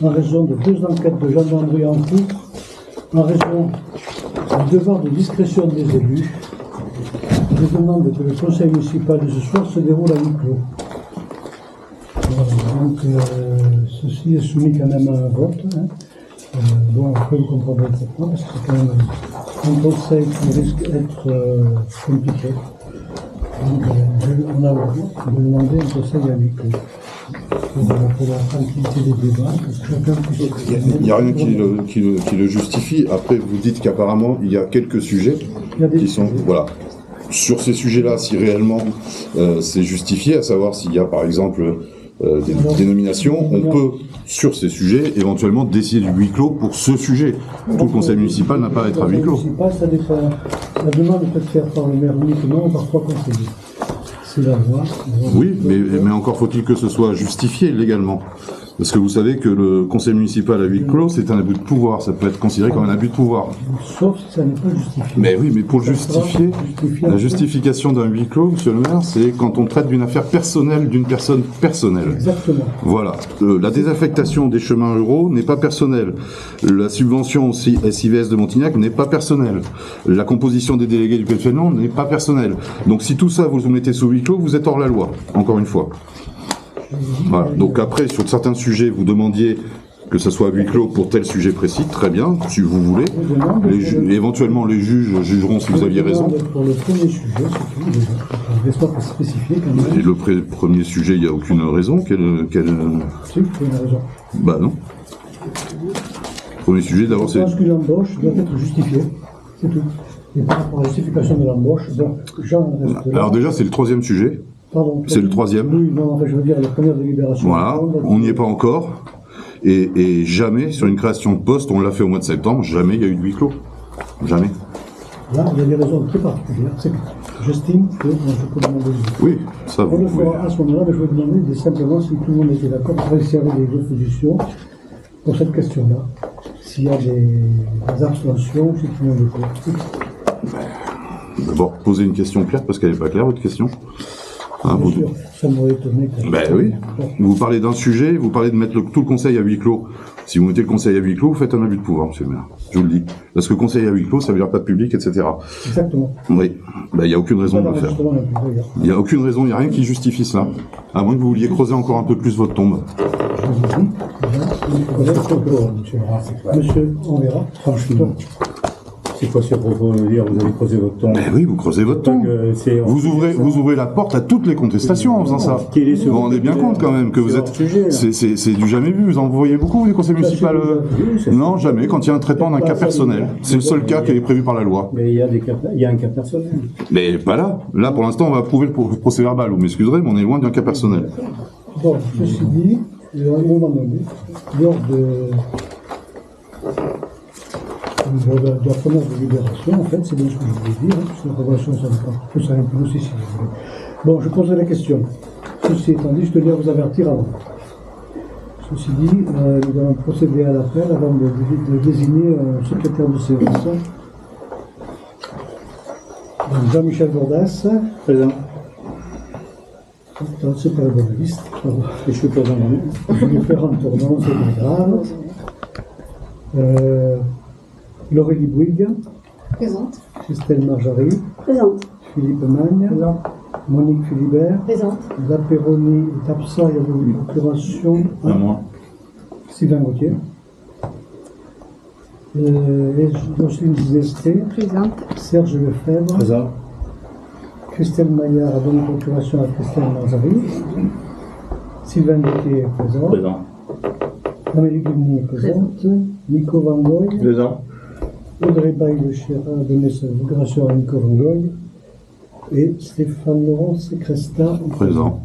en raison de 2 enquêtes de gendarmerie en cours, en raison du devoir de discrétion des élus, je demande que le conseil municipal de ce soir se déroule à huis clos. Voilà, donc, ceci est soumis quand même à un vote. Hein. Bon, après vous comprendrez pourquoi, parce que c'est quand même un conseil qui risque d'être compliqué. Donc, on a demandé un conseil à huis clos. Pour la tranquillité des débats, chacun puisse... Il n'y a rien qui le justifie. Après, vous dites qu'apparemment, il y a quelques sujets qui sont... Voilà. Sur ces sujets-là, si réellement c'est justifié, à savoir s'il y a par exemple des dénominations, on peut, sur ces sujets, éventuellement décider du huis clos pour ce sujet. Tout le conseil municipal n'a pas à être à huis clos. Ça dépend. La demande peut être faite par le maire uniquement ou par 3 conseillers. C'est la loi. Oui, mais encore faut-il que ce soit justifié légalement. Parce que vous savez que le conseil municipal à huis clos, c'est un abus de pouvoir. Ça peut être considéré comme un abus de pouvoir. Sauf si ça n'est pas justifié. Mais oui, mais pour le justifier, la justification d'un huis clos, monsieur le maire, c'est quand on traite d'une affaire personnelle d'une personne personnelle. Exactement. Voilà. La désaffectation des chemins ruraux n'est pas personnelle. La subvention aussi SIVS de Montignac n'est pas personnelle. La composition des délégués du PFNO n'est pas personnelle. Donc si tout ça vous mettez sous huis clos, vous êtes hors la loi, encore une fois. Voilà. Donc après, sur certains sujets, vous demandiez que ce soit à huis clos pour tel sujet précis, très bien, si vous voulez. Éventuellement, les juges jugeront si vous aviez raison. Pour le premier sujet, c'est tout. Pas spécifié quand même. Et le premier sujet, il n'y a aucune raison. Si, il y a une raison. Bah non. Premier sujet, d'abord, c'est... Je pense que l'embauche doit être justifiée, c'est tout. Et par rapport à la justification de l'embauche, j'en reste là. Alors déjà, c'est le 3e sujet. Pardon. C'est le 3e. Oui, non, enfin, je veux dire la première délibération. Voilà, on n'y est pas encore. Et jamais, sur une création de poste, on l'a fait au mois de septembre, jamais il y a eu de huis clos. Jamais. Là, il y a des raisons très particulières. C'est que j'estime que je peux demander... Oui, ça on vous le fera à ce moment-là, mais je vais demander simplement si tout le monde était d'accord, s'il y avait des oppositions pour cette question-là. S'il y a des abstentions, si tout le monde est d'accord. D'abord, posez une question claire, parce qu'elle n'est pas claire, votre question. Hein, Bien sûr, ça m'aurait étonné. Ben oui. Vous parlez d'un sujet, vous parlez de mettre tout le conseil à huis clos. Si vous mettez le conseil à huis clos, vous faites un abus de pouvoir, monsieur le maire. Je vous le dis. Parce que conseil à huis clos, ça veut dire pas de public, etc. Exactement. Oui. Ben, il n'y a aucune raison de le faire. Il n'y a aucune raison, il n'y a rien qui justifie cela. À moins que vous vouliez creuser encore un peu plus votre tombe. Monsieur, on verra. Franchement. C'est quoi ce propos de dire vous allez creuser votre tombe? Ben oui, vous creusez votre tombe. Vous ouvrez la porte à toutes les contestations en faisant ça. Vous vous rendez bien compte quand même que vous êtes... C'est du jamais vu. Vous en voyez beaucoup, des conseils municipaux? Non, jamais, quand il y a un traitement d'un cas personnel. C'est le seul cas qui est prévu par la loi. Mais il y a un cas personnel. Mais pas là. Là, pour l'instant, on va approuver le procès verbal. Vous m'excuserez, mais on est loin d'un cas personnel. Bon, ceci dit, à un moment donné, lors de la première délibération, en fait, c'est bien ce que je voulais dire, sur la relation, ça un peu aussi, si vous voulez. Bon, je poserai la question. Ceci étant dit, je tenais à vous avertir avant. Ceci dit, nous allons procéder à l'appel avant de désigner un secrétaire de séance. Donc, Jean-Michel Bordas. Présent. C'est pas la bonne liste. Et je suis présent. Je vais faire un tournant, c'est pas grave. Laurélie Bouygues. Présente. Christelle Marjary. Présente. Philippe Magne. Présent. Monique Philibert. Présente. Lapéroni est absent, il y a une procuration. À moi. Sylvain Gauthier. Jocelyne Zesté. Présente. Serge Lefebvre. Présent. Christelle Maillard a donné procuration à Christelle Marjary. Sylvain Gauthier est présent. Présent. Amélie Gugny est présente. Nico Van Goy. Présent. Audrey Baille-le-Chéra a donné sa procuration à Nico Van Goy. Et Stéphane Laurent Secresta est Présent.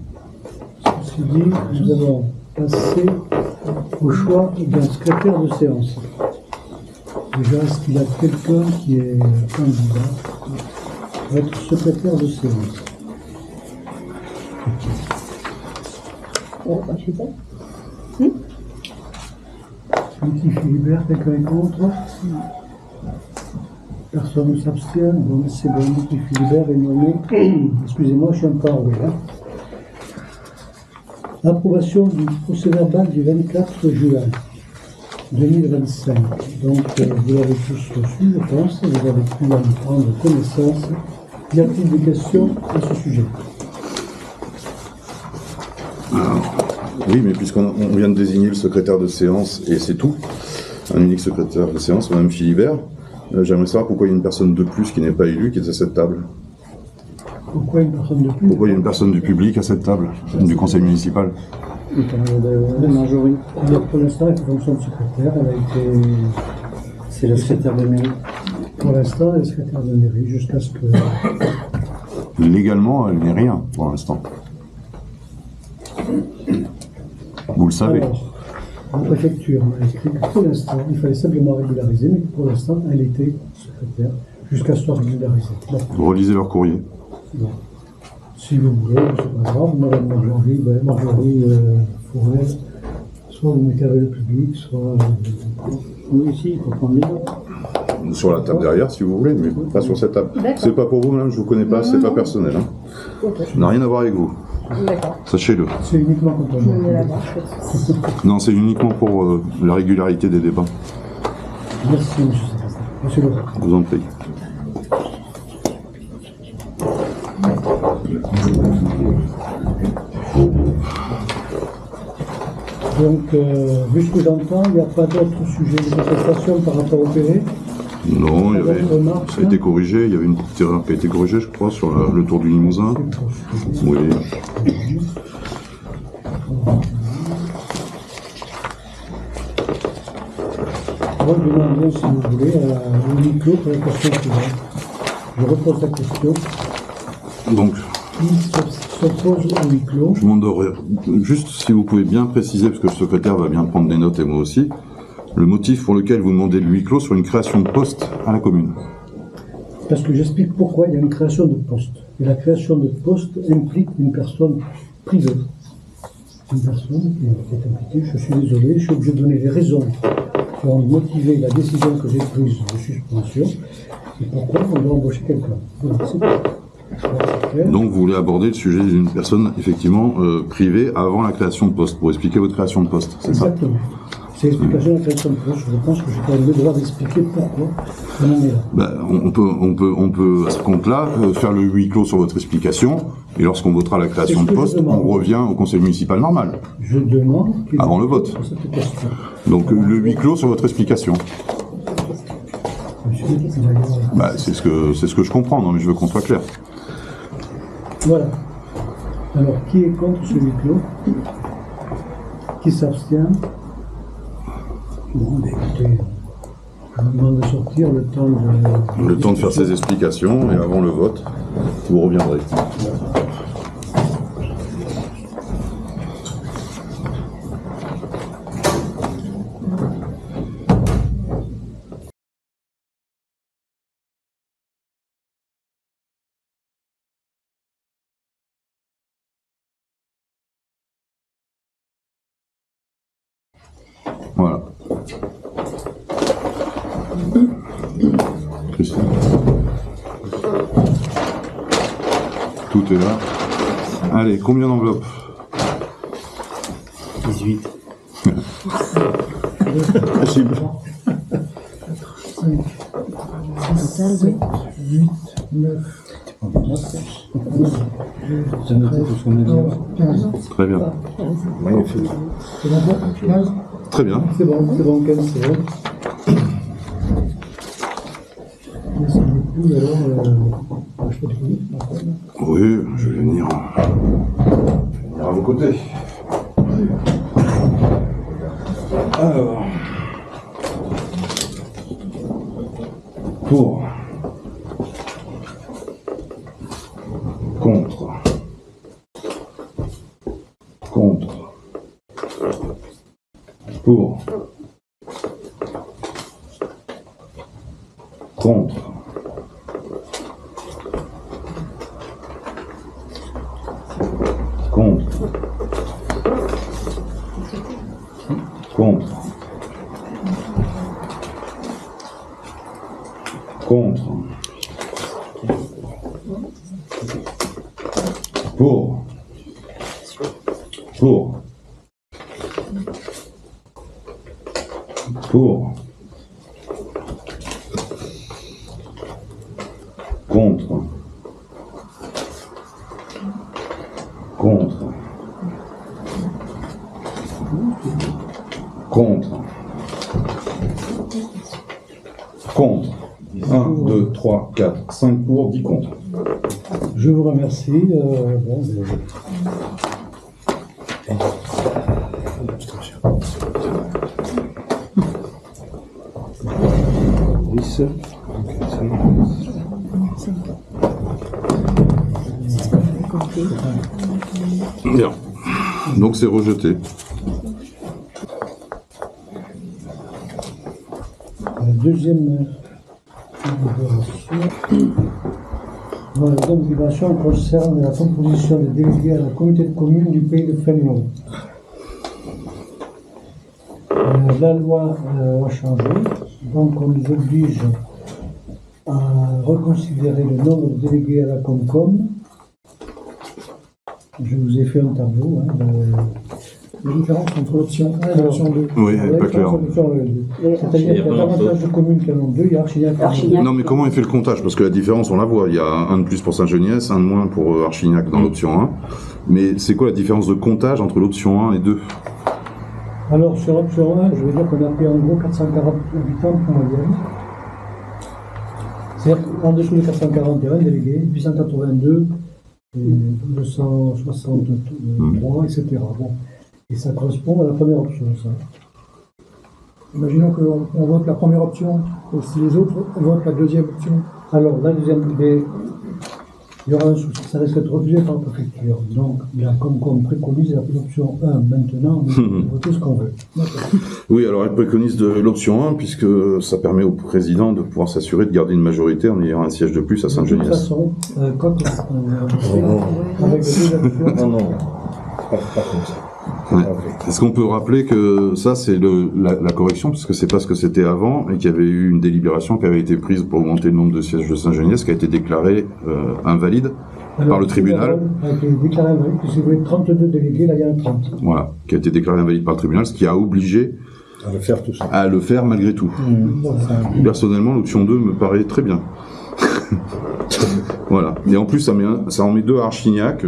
Ceci dit, nous allons passer au choix d'un secrétaire de séance. Déjà, est-ce qu'il y a quelqu'un qui est candidat pour être secrétaire de séance? Je suis ça. Niki Philibert, quelqu'un est contre? Personne ne s'abstient. Bon, c'est bon, Niki Philibert est nommé. Excusez-moi, je suis un peu enroué. Approbation du procès verbal du 24 juin. 2025. Donc, vous l'avez tous reçu, je pense, vous avez pu en prendre connaissance. Y a-t-il des questions à ce sujet? Oui, mais puisqu'on vient de désigner le secrétaire de séance, et c'est tout, un unique secrétaire de séance, Mme Philibert, j'aimerais savoir pourquoi il y a une personne de plus qui n'est pas élue, qui est à cette table. Pourquoi une personne de plus? Pourquoi il y a une personne du public à cette table, du conseil municipal? Marjorie. Pour l'instant, elle fait fonction de secrétaire. Elle a été. C'est la secrétaire de mairie. Pour l'instant, elle est secrétaire de mairie jusqu'à ce que. Légalement, elle n'est rien pour l'instant. Vous le savez. Alors, en préfecture, on a écrit que pour l'instant, il fallait simplement régulariser, mais que pour l'instant, elle était secrétaire jusqu'à ce soit régularisée. Bon. Vous relisez leur courrier. Bon. Si vous voulez, c'est pas grave. Madame Marjorie Fourret, soit vous mettez avec le public, soit. Oui, si, il faut prendre les notes. Sur la table derrière, si vous voulez, mais pas sur cette table. C'est pas pour vous, madame, je vous connais pas, c'est pas personnel. Hein. Ça n'a rien à voir avec vous. D'accord. Sachez-le. C'est uniquement quand on Je me mets là-bas, pas de souci. Non, c'est uniquement pour la régularité des débats. Merci, monsieur le secrétaire. Monsieur Laurent. Je vous en prie. Donc, vu ce que j'entends, il n'y a pas d'autres sujets de contestation par rapport au PV. Non, il y avait, Remarque, ça a été corrigé, il y avait une petite erreur qui a été corrigée, je crois, sur le tour du Limousin. Oui. Moi, je demande bien, si vous voulez, au micro pour la question suivante. Je repose la question. Donc, Qui s'oppose au huis clos? je vous demanderais juste si vous pouvez bien préciser, parce que le secrétaire va bien prendre des notes et moi aussi, le motif pour lequel vous demandez le huis clos sur une création de poste à la commune. Parce que j'explique pourquoi il y a une création de poste. Et la création de poste implique une personne privée. Une personne qui est impliquée, je suis désolé, je suis obligé de donner les raisons qui ont motivé la décision que j'ai prise de suspension et pourquoi on doit embaucher quelqu'un. Voilà, c'est tout. C'est clair. Donc vous voulez aborder le sujet d'une personne effectivement privée avant la création de poste, pour expliquer votre création de poste, c'est ça? Exactement. C'est l'explication de la création de poste. Je pense que j'ai quand même le droit d'expliquer pourquoi on en est là. Ben, on peut à ce compte-là faire le huis clos sur votre explication, et lorsqu'on votera la création C'est de ce que poste, je demande. on revient au conseil municipal normal, Je demande qu'il avant le vote. sur cette question. Donc le huis clos sur votre explication. Monsieur, il a le droit. Bah, c'est ce que je comprends, non mais je veux qu'on soit clair. Voilà. Alors, qui est contre ce huis clos? Qui s'abstient? Bon, ben écoutez, je vous demande de sortir le temps de... Le temps de faire ces explications, et avant le vote, vous reviendrez. Voilà. Christine. Tout est là. Allez, combien d'enveloppes? 18. Possible. 5, 7, 8, 9, J'ai noté tout ce qu'on a dit. 15. Très bien. Magnifique. C'est bon, 15? Très bien. C'est bon, 15, c'est bon. Mais ça n'est plus, alors, je peux te dire, Oui, je vais venir à vos côtés. Alors, pour, contre, pour, contre, pour, Pour. Contre. Contre. Contre. Contre. 1, 2, 3, 4, 5 pour, 10 contre. Je vous remercie. Bien. Donc c'est rejeté. La deuxième délibération concerne la composition des délégués à la communauté de communes du pays de Fénelon. La loi a changé, donc on nous oblige à reconsidérer le nombre de délégués à la Comcom. Je vous ai fait un tableau. La différence entre l'option 1 et l'option 2. Oui, elle n'est pas claire. C'est-à-dire qu'il y a davantage de communes qui en ont deux, il y a Archignac. Non, mais comment il fait le comptage? Parce que la différence, on la voit. Il y a un de plus pour Saint-Geniès, un de moins pour Archignac dans l'option 1. Mais c'est quoi la différence de comptage entre l'option 1 et 2? Alors, sur l'option 1, je veux dire qu'on a pris en gros 440 habitants pour moyenne. C'est-à-dire qu'en dessous de 440, il y a un délégué, 882, et 263, etc. Bon. Et ça correspond à la première option, ça. Imaginons qu'on vote la première option, et si les autres votent la deuxième option. Alors, la deuxième idée, il y aura un souci, ça risque d'être refusé par la préfecture. Donc, comme on préconise l'option 1 maintenant, on peut voter ce qu'on veut. Oui, alors elle préconise de l'option 1, puisque ça permet au président de pouvoir s'assurer de garder une majorité en ayant un siège de plus à De toute Saint-Geniès. façon, quand avec les deux options, Non, non, pas comme ça. Ouais. Est-ce qu'on peut rappeler que ça, c'est la correction, parce que c'est pas ce que c'était avant, et qu'il y avait eu une délibération qui avait été prise pour augmenter le nombre de sièges de Saint-Geniès, qui a été déclarée invalide par le tribunal. A été déclaré invalide, puisque vous avez 32 délégués, là il y en a 30. Voilà, qui a été déclaré invalide par le tribunal, ce qui a obligé On va faire tout ça. à le faire malgré tout. Personnellement, l'option 2 me paraît très bien. Voilà. Et en plus, ça en met deux à Archignac,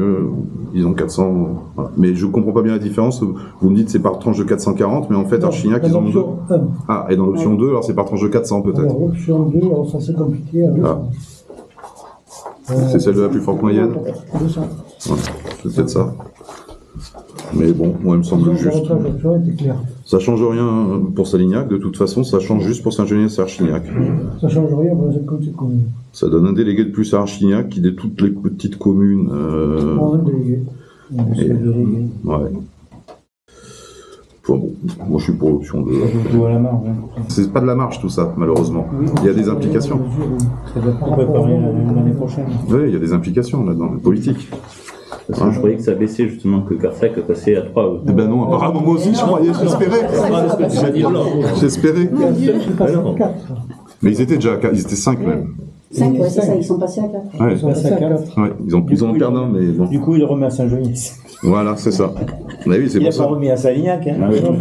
ils ont 400. Voilà. Mais je comprends pas bien la différence. Vous me dites c'est par tranche de 440, mais en fait, Archignac, ils en ont deux. Ah, et dans l'option 2, alors c'est par tranche de 400 peut-être. Alors, l'option 2, alors ça c'est compliqué. C'est celle de la plus forte moyenne. 200. Voilà. C'est peut-être ça. Mais bon, moi, il me semble juste. L'option était claire. Ça change rien pour Salignac, de toute façon, ça change juste pour Saint-Geniès et Archignac. Ça change rien pour cette communauté de communes. Ça donne un délégué de plus à Archignac qui, de toutes les petites communes. Un délégué. Ouais. Bon, moi, je suis pour l'option 2. Vous à la marge. C'est pas de la marge, tout ça, malheureusement. Il y a des implications. Ça doit pas préparer l'année prochaine. Oui, il y a des implications là-dedans, politique. Parce que je croyais que ça baissait justement, que Carsac passait à 3. Eh ben non, apparemment, moi aussi, je croyais, j'espérais. J'espérais. Mais ils étaient déjà à 4, ils étaient 5 même. 5, ouais, c'est ça, ils sont passés à 4. Ouais. Ils sont passés à 4. Ouais, ils ont perdu un, mais bon. Du coup, il remet à Saint-Geniès. Voilà, c'est ça. Mais oui, c'est Il pour n'a pas ça. remis à Salignac. Hein.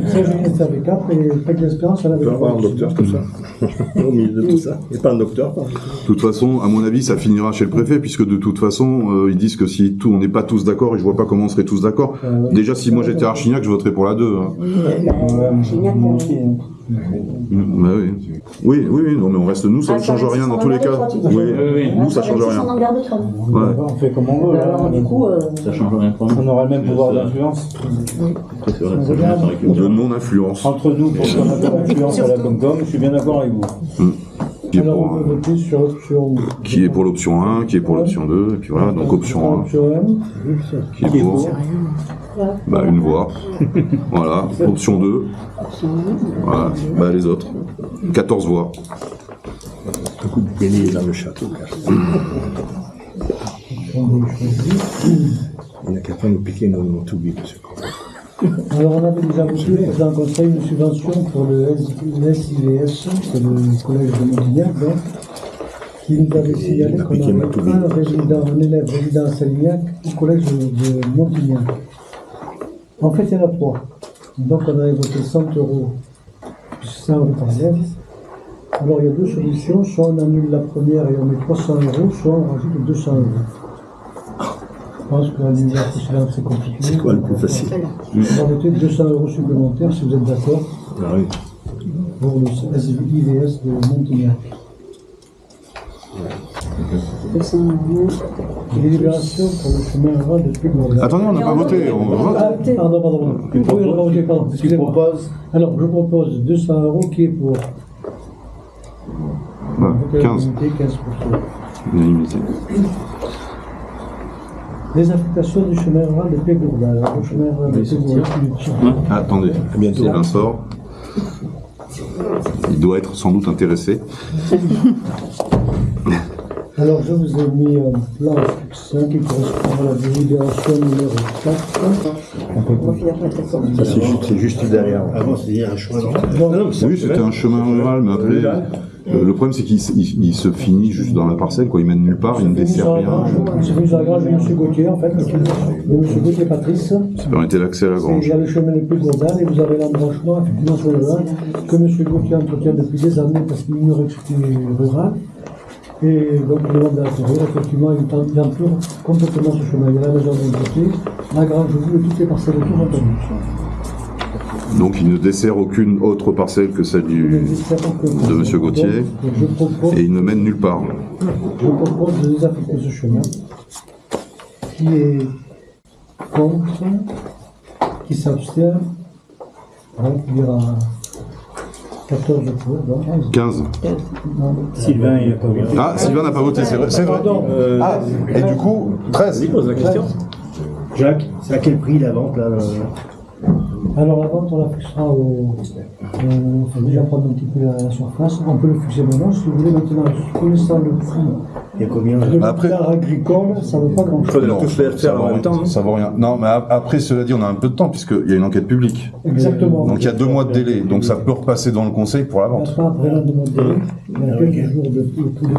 Saint-Geniès avait 4 et Pec d'Espérance en avait 3. On peut avoir un docteur comme ça, au milieu de tout ça. Et pas un docteur. De toute façon, à mon avis, ça finira chez le préfet, puisque de toute façon, ils disent que si on n'est pas tous d'accord, et je vois pas comment on serait tous d'accord. Déjà, si moi j'étais Archignac, je voterais pour la 2. Hein. Bah oui. Oui, non, mais on reste nous, ça ne change rien dans tous les cas. Oui, nous, ça change rien. Ouais. On fait comme on veut. Là. Du coup, Ça change rien pour nous. On aura le même pouvoir d'influence. C'est vrai, ça change rien. De non-influence. Entre nous, pour qu'on ait de l'influence à la Comcom, je suis bien d'accord avec vous. Qui est, Alors, pour, on peut voter sur l'option. qui est pour l'option 1, qui est pour l'option 2, et puis voilà, donc option 1, Option 1. qui est pour bah, une voix. Voilà, option 2, voilà, bah, les autres, 14 voix. Un coup de bélier dans le château. Il n'a qu'à pas nous piquer nos toubis, monsieur. Alors, on avait déjà voté dans le conseil une subvention pour le SIVS, c'est le collège de Montignac, donc, qui nous avait signalé qu'on avait un élève résident à Salignac au collège de Montignac. En fait, il y en a 3. Donc, on avait voté 100 €. 100 € par élève. Alors il y a deux solutions, soit on annule la première et on met 300 €, soit on rajoute 200 €. Je pense que l'annulation précédente c'est compliqué. C'est quoi le plus facile? On va rajouter 200 € supplémentaires si vous êtes d'accord Ah oui. pour le IVS de Montignac. 200 €. Les libérations pour le chemin rural de Puy-Gourdin. Attendez, on n'a pas voté, on vote. Ah, pardon. Oui, on va voter, pardon. Excusez-moi. Alors, je propose 200 € qui est pour Voilà, 15. 15%. Unanimité. Les affectations du chemin rural de Puy-Gourdin. Alors, le chemin rural de Puy-Gourdin. Ah, attendez, bientôt. Sylvain sort. Il doit être sans doute intéressé. Alors, je vous ai mis un plan succinct qui correspond à la délibération numéro 4. Ça, c'est juste derrière. Avant, c'était un chemin. Oui, c'était un chemin rural, mais après, le problème c'est qu'il se finit juste dans la parcelle, quoi. Il mène nulle part, il ne dessert rien. C'est venu sur la grange de M. Gauthier, en fait, de M. Gauthier Patrice. Ça permettait l'accès à la Il grange. y a le chemin de Puy-Gourdin et vous avez l'embranchement, effectivement, sur le vin, que M. Gauthier entretient depuis des années parce qu'il ignorait que c'était rural. Et donc, le demande de la terre, effectivement, il entoure complètement ce chemin. Il y a la maison d'un côté, la grange vous et toutes les parcelles autour entendues. Donc il ne dessert aucune autre parcelle que celle de M. Gauthier, et il ne mène nulle part. Je propose de désaffecter ce chemin, qui est contre, qui s'abstient, donc il y aura 14 pour, donc 15. Sylvain, il a combien? Ah, Sylvain n'a pas voté, c'est vrai. Pardon. Ah, et du coup, 13. Vas-y, pose la question. Jacques, c'est à quel prix la vente là Alors la vente, on la fixera au... Il faut déjà prendre un petit peu la surface. On peut le fixer maintenant, si vous voulez. Maintenant, connaissant le prix Il y a combien de Après- l'hectare agricole, ça ne vaut pas Il grand-chose. faudrait tous les Ça faire en même temps. ça vaut rien. Non, mais après, cela dit, on a un peu de temps, puisqu'il y a une enquête publique. Exactement. Donc il y a 2 mois de délai, donc ça peut repasser dans le conseil pour la Il n'y vente. a pas vraiment de mode délai. Il y a quelques jours de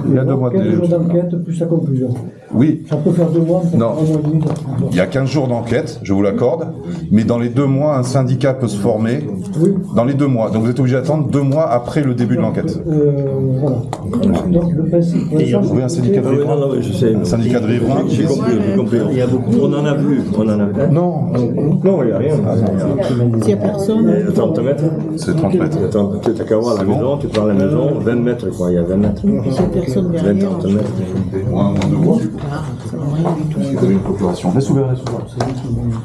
Il y a 2 mois de délai. 15 jours d'enquête plus la conclusion. Oui, Ça peut faire 2 mois, peut-être Non. 1 mois et demi. il y a 15 jours d'enquête, je vous l'accorde, mais dans les 2 mois, un syndicat peut se former Oui. dans les 2 mois. Donc vous êtes obligé d'attendre 2 mois après le début de l'enquête. Voilà. Donc le principe. Oui, un syndicat de Ah oui, riverains. non, je sais. Un syndicat de riverains. J'ai compris, j'ai compris. Il y a beaucoup. On en a vu, on en a vu. Non, Non, il n'y a rien. S'il n'y a personne, 30 mètres. c'est 30 mètres. Attends, tu n'as qu'à voir la C'est bon. maison, tu prends la maison, 20 mètres, quoi. Il y a 20 mètres. s'il n'y a personne 20, derrière, 30 mètres. Moins de voix. ça ne veut rien du tout. C'est comme une procuration. Laisse ouvert, laisse ouvert.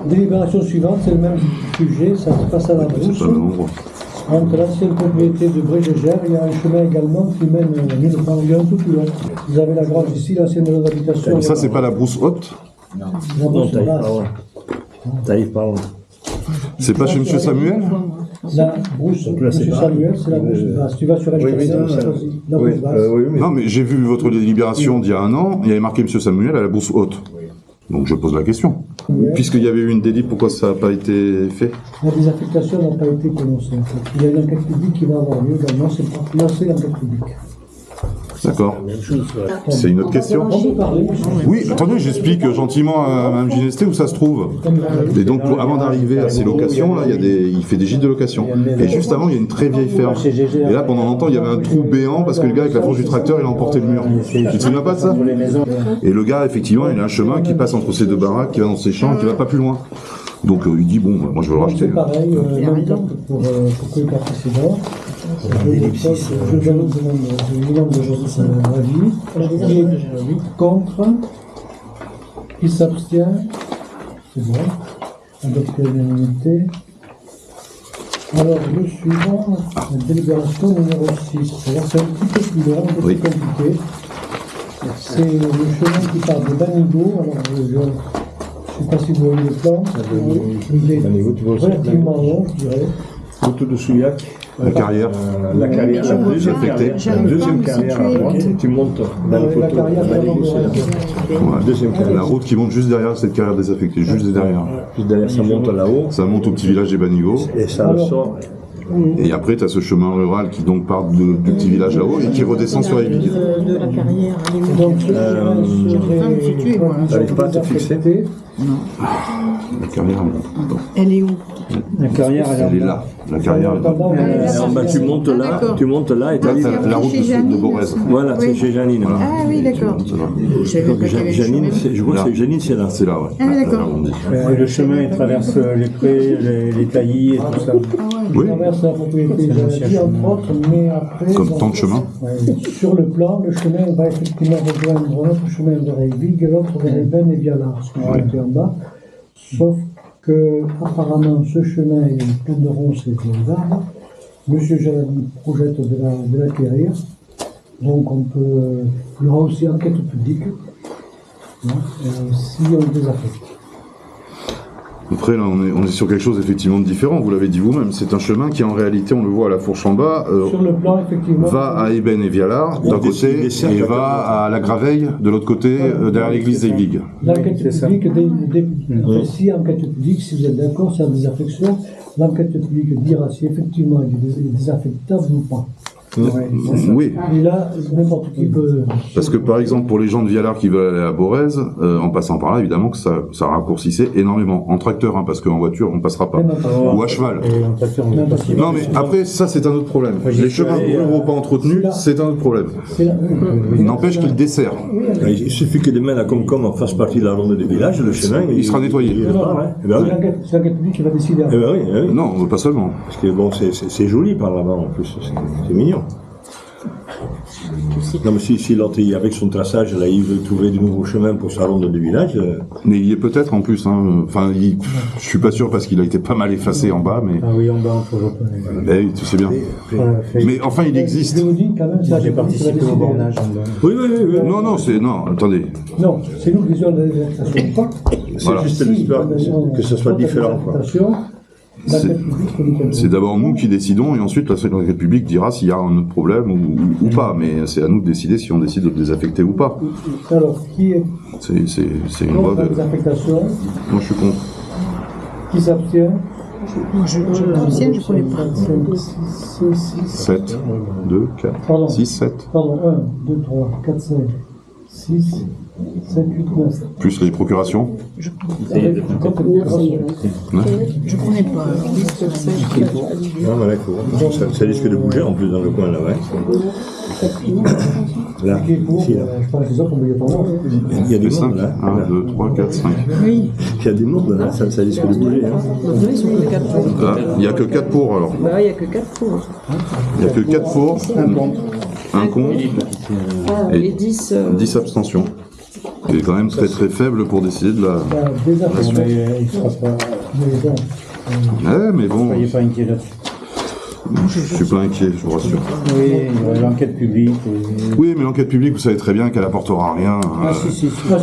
Délibération suivante, c'est le même sujet, ça se passe à la C'est brousse. pas le même endroit. Entre l'ancienne propriété de Brégégère, il y a un chemin également qui mène nulle part, il y a un tout plus long. Vous avez la grange ici, l'ancienne maison d'habitation. Mais ça, c'est pas la brousse haute? La Non, brousse t'arrives basse. pas loin. T'arrives pas loin. C'est pas chez M. Samuel? La brousse, M. Samuel, c'est la brousse basse. Tu vas sur la Oui, oui, station, ça. choisis la Oui, brousse basse. oui, mais Non, mais j'ai vu votre délibération d'il y a 1 an, il y avait marqué M. Samuel à la brousse haute. Donc je pose la question. Puisqu'il y avait eu une délit, pourquoi ça n'a pas été fait? La désaffectation n'a pas été prononcée. En fait. Il y a une enquête publique qui va avoir lieu également, c'est pour lancer l'enquête publique. D'accord. C'est une autre question? On peut parler, monsieur. Oui, attendez, j'explique gentiment à Mme Ginesté où ça se trouve. Et donc, avant d'arriver à ces locations, là, il fait des gîtes de location. Et juste avant, il y a une très vieille ferme. Et là, pendant longtemps, il y avait un trou béant parce que le gars, avec la force du tracteur, il a emporté le mur. Tu te souviens pas de ça? Et le gars, effectivement, il a un chemin qui passe entre ces 2 baraques, qui va dans ses champs, qui va pas plus loin. Donc, il dit, bon, moi, je veux le racheter. C'est pareil, même temps que pour que le cas précédent. Je demande de choisir son avis. Qui est contre? Qui s'abstient? C'est bon. Adopté à l'unanimité. Alors, le suivant, la délibération numéro 6. Alors, c'est un petit peu plus long, un peu Oui. plus compliqué. C'est le chemin qui part de Banigo. Alors, je ne sais pas si vous voyez le plan. Il est Banigo, tu vois, relativement long, je dirais. Autour de Souillac. La carrière. La carrière, Je la vois deuxième pas, carrière. j'aime La deuxième pas me carrière à situer. droite, et tu montes dans le La poteau. carrière, Banigo, c'est là. Ouais. Deuxième carrière. La route qui monte juste derrière cette carrière désaffectée, juste derrière. Puis derrière, ça monte là-haut, Ça monte au petit village des Banigaux. et ça Alors, sort. Et après, tu as ce chemin rural qui donc part du petit village là-haut et qui redescend sur les villes. De la carrière, elle est où? Donc, J'arrive pas à me situer, moi. T'arrives pas à te fixer? La carrière, Elle est où? La carrière, elle est là. La carrière est là. Tu montes là, d'accord. tu montes là et Là, t'arrives. t'as la route Chez de Janine. Borez. Voilà, c'est chez Janine. Voilà. Ah oui, d'accord. Tu montes là. Je savais pas qu'il y avait le Janine, chemin. je vois que c'est Janine, c'est là. C'est là, ouais. Ah oui, d'accord. Là, on dit. Le chemin, il traverse les prés, les taillis et tout ça. Oui, traverse la propriété, j'avais dit entre autres, mais après. comme donc, tant de chemins. Sur le plan, le chemin va effectivement rejoindre notre chemin vers Eyvig et l'autre vers Eben et Viala, ce qu'on a été en bas. Sauf que, apparemment, ce chemin est plein de ronces et d'arbres. Monsieur Jalani projette de l'acquérir. Donc, il y aura aussi enquête publique. Si on le désaffecte. Après, là, on est sur quelque chose effectivement de différent. Vous l'avez dit vous-même. C'est un chemin qui, en réalité, on le voit à la Fourche en bas, Sur le plan, effectivement. va à Eben et Vialard d'un côté et va à la Graveille de l'autre côté, derrière l'église d'Eyvig. L'enquête publique, si enquête publique, si vous êtes d'accord, c'est en désaffection, l'enquête publique dira si effectivement il est désaffectable ou pas. Oui. Et là, n'importe qui peut. Parce que par exemple pour les gens de Vialard qui veulent aller à Borez, en passant par là, évidemment que ça raccourcissait énormément. En tracteur, parce qu'en voiture on passera pas. Ou à cheval. Non mais après ça c'est un autre problème. Les chemins ruraux pas entretenus, c'est un autre problème. N'empêche qu'il dessert. Il suffit que demain la Comcom en fasse partie de la ronde des villages, le chemin, Il sera nettoyé. il repart, hein. Eh ben oui. C'est l'enquête publique qui va décider. Eh ben oui, eh oui. Non, pas seulement. Parce que bon, c'est joli par là-bas en plus, c'est mignon. Non mais si l'autre, avec son traçage, là, il veut trouver de nouveaux chemins pour sa ronde de village, Mais il y est peut-être en plus. Enfin, je suis pas sûr parce qu'il a été pas mal effacé en bas, mais. Ah oui, en bas, on peut reconnaître. Oui, tu sais bien. Mais enfin, il existe. Je vous dis quand même, c'est J'ai participé au bornage en bas. oui. Non, attendez. Non, c'est nous qui faisons la désaffectation ou pas. C'est Voilà. juste l'histoire que ce soit différent, quoi. C'est d'abord nous qui décidons et ensuite la Sécurité publique dira s'il y a un autre problème ou pas. Mais c'est à nous de décider si on décide de le désaffecter ou pas. Alors, qui est C'est une loi contre la de. désaffectation? Moi, je suis contre. Qui s'abstient? L'ancienne, je connais pas. 7, 2, 4, Pardon. 6, 7. Pardon, 1, 2, 3, 4, 5, 6, 7, 8, 9. Plus les procurations. Je connais pas. Non, mais là, ça risque de bouger en plus dans le coin là, ouais. Là, Qui est pour, ici, là. je parle des autres obligatoirement. Il y a du 5, monde là. 1, 2, 3, 4, 5. Oui. Il y a du monde là, ça risque de bouger. Hein. Donc là, ils sont que 4 pour. Ah, il n'y a que 4 pour alors. Bah, il n'y a que 4 pour. Il n'y a que 4 pour, un contre Ah, les 10. 10 abstentions. C'est quand même très très faible pour décider de la. La désaffection. Mais il ne sera pas. Mais bon, Ouais, mais bon, Soyez pas inquiets là-dessus. je suis pas inquiet, je vous rassure. Oui, il y aura l'enquête publique. Oui, mais l'enquête publique, vous savez très bien qu'elle apportera rien.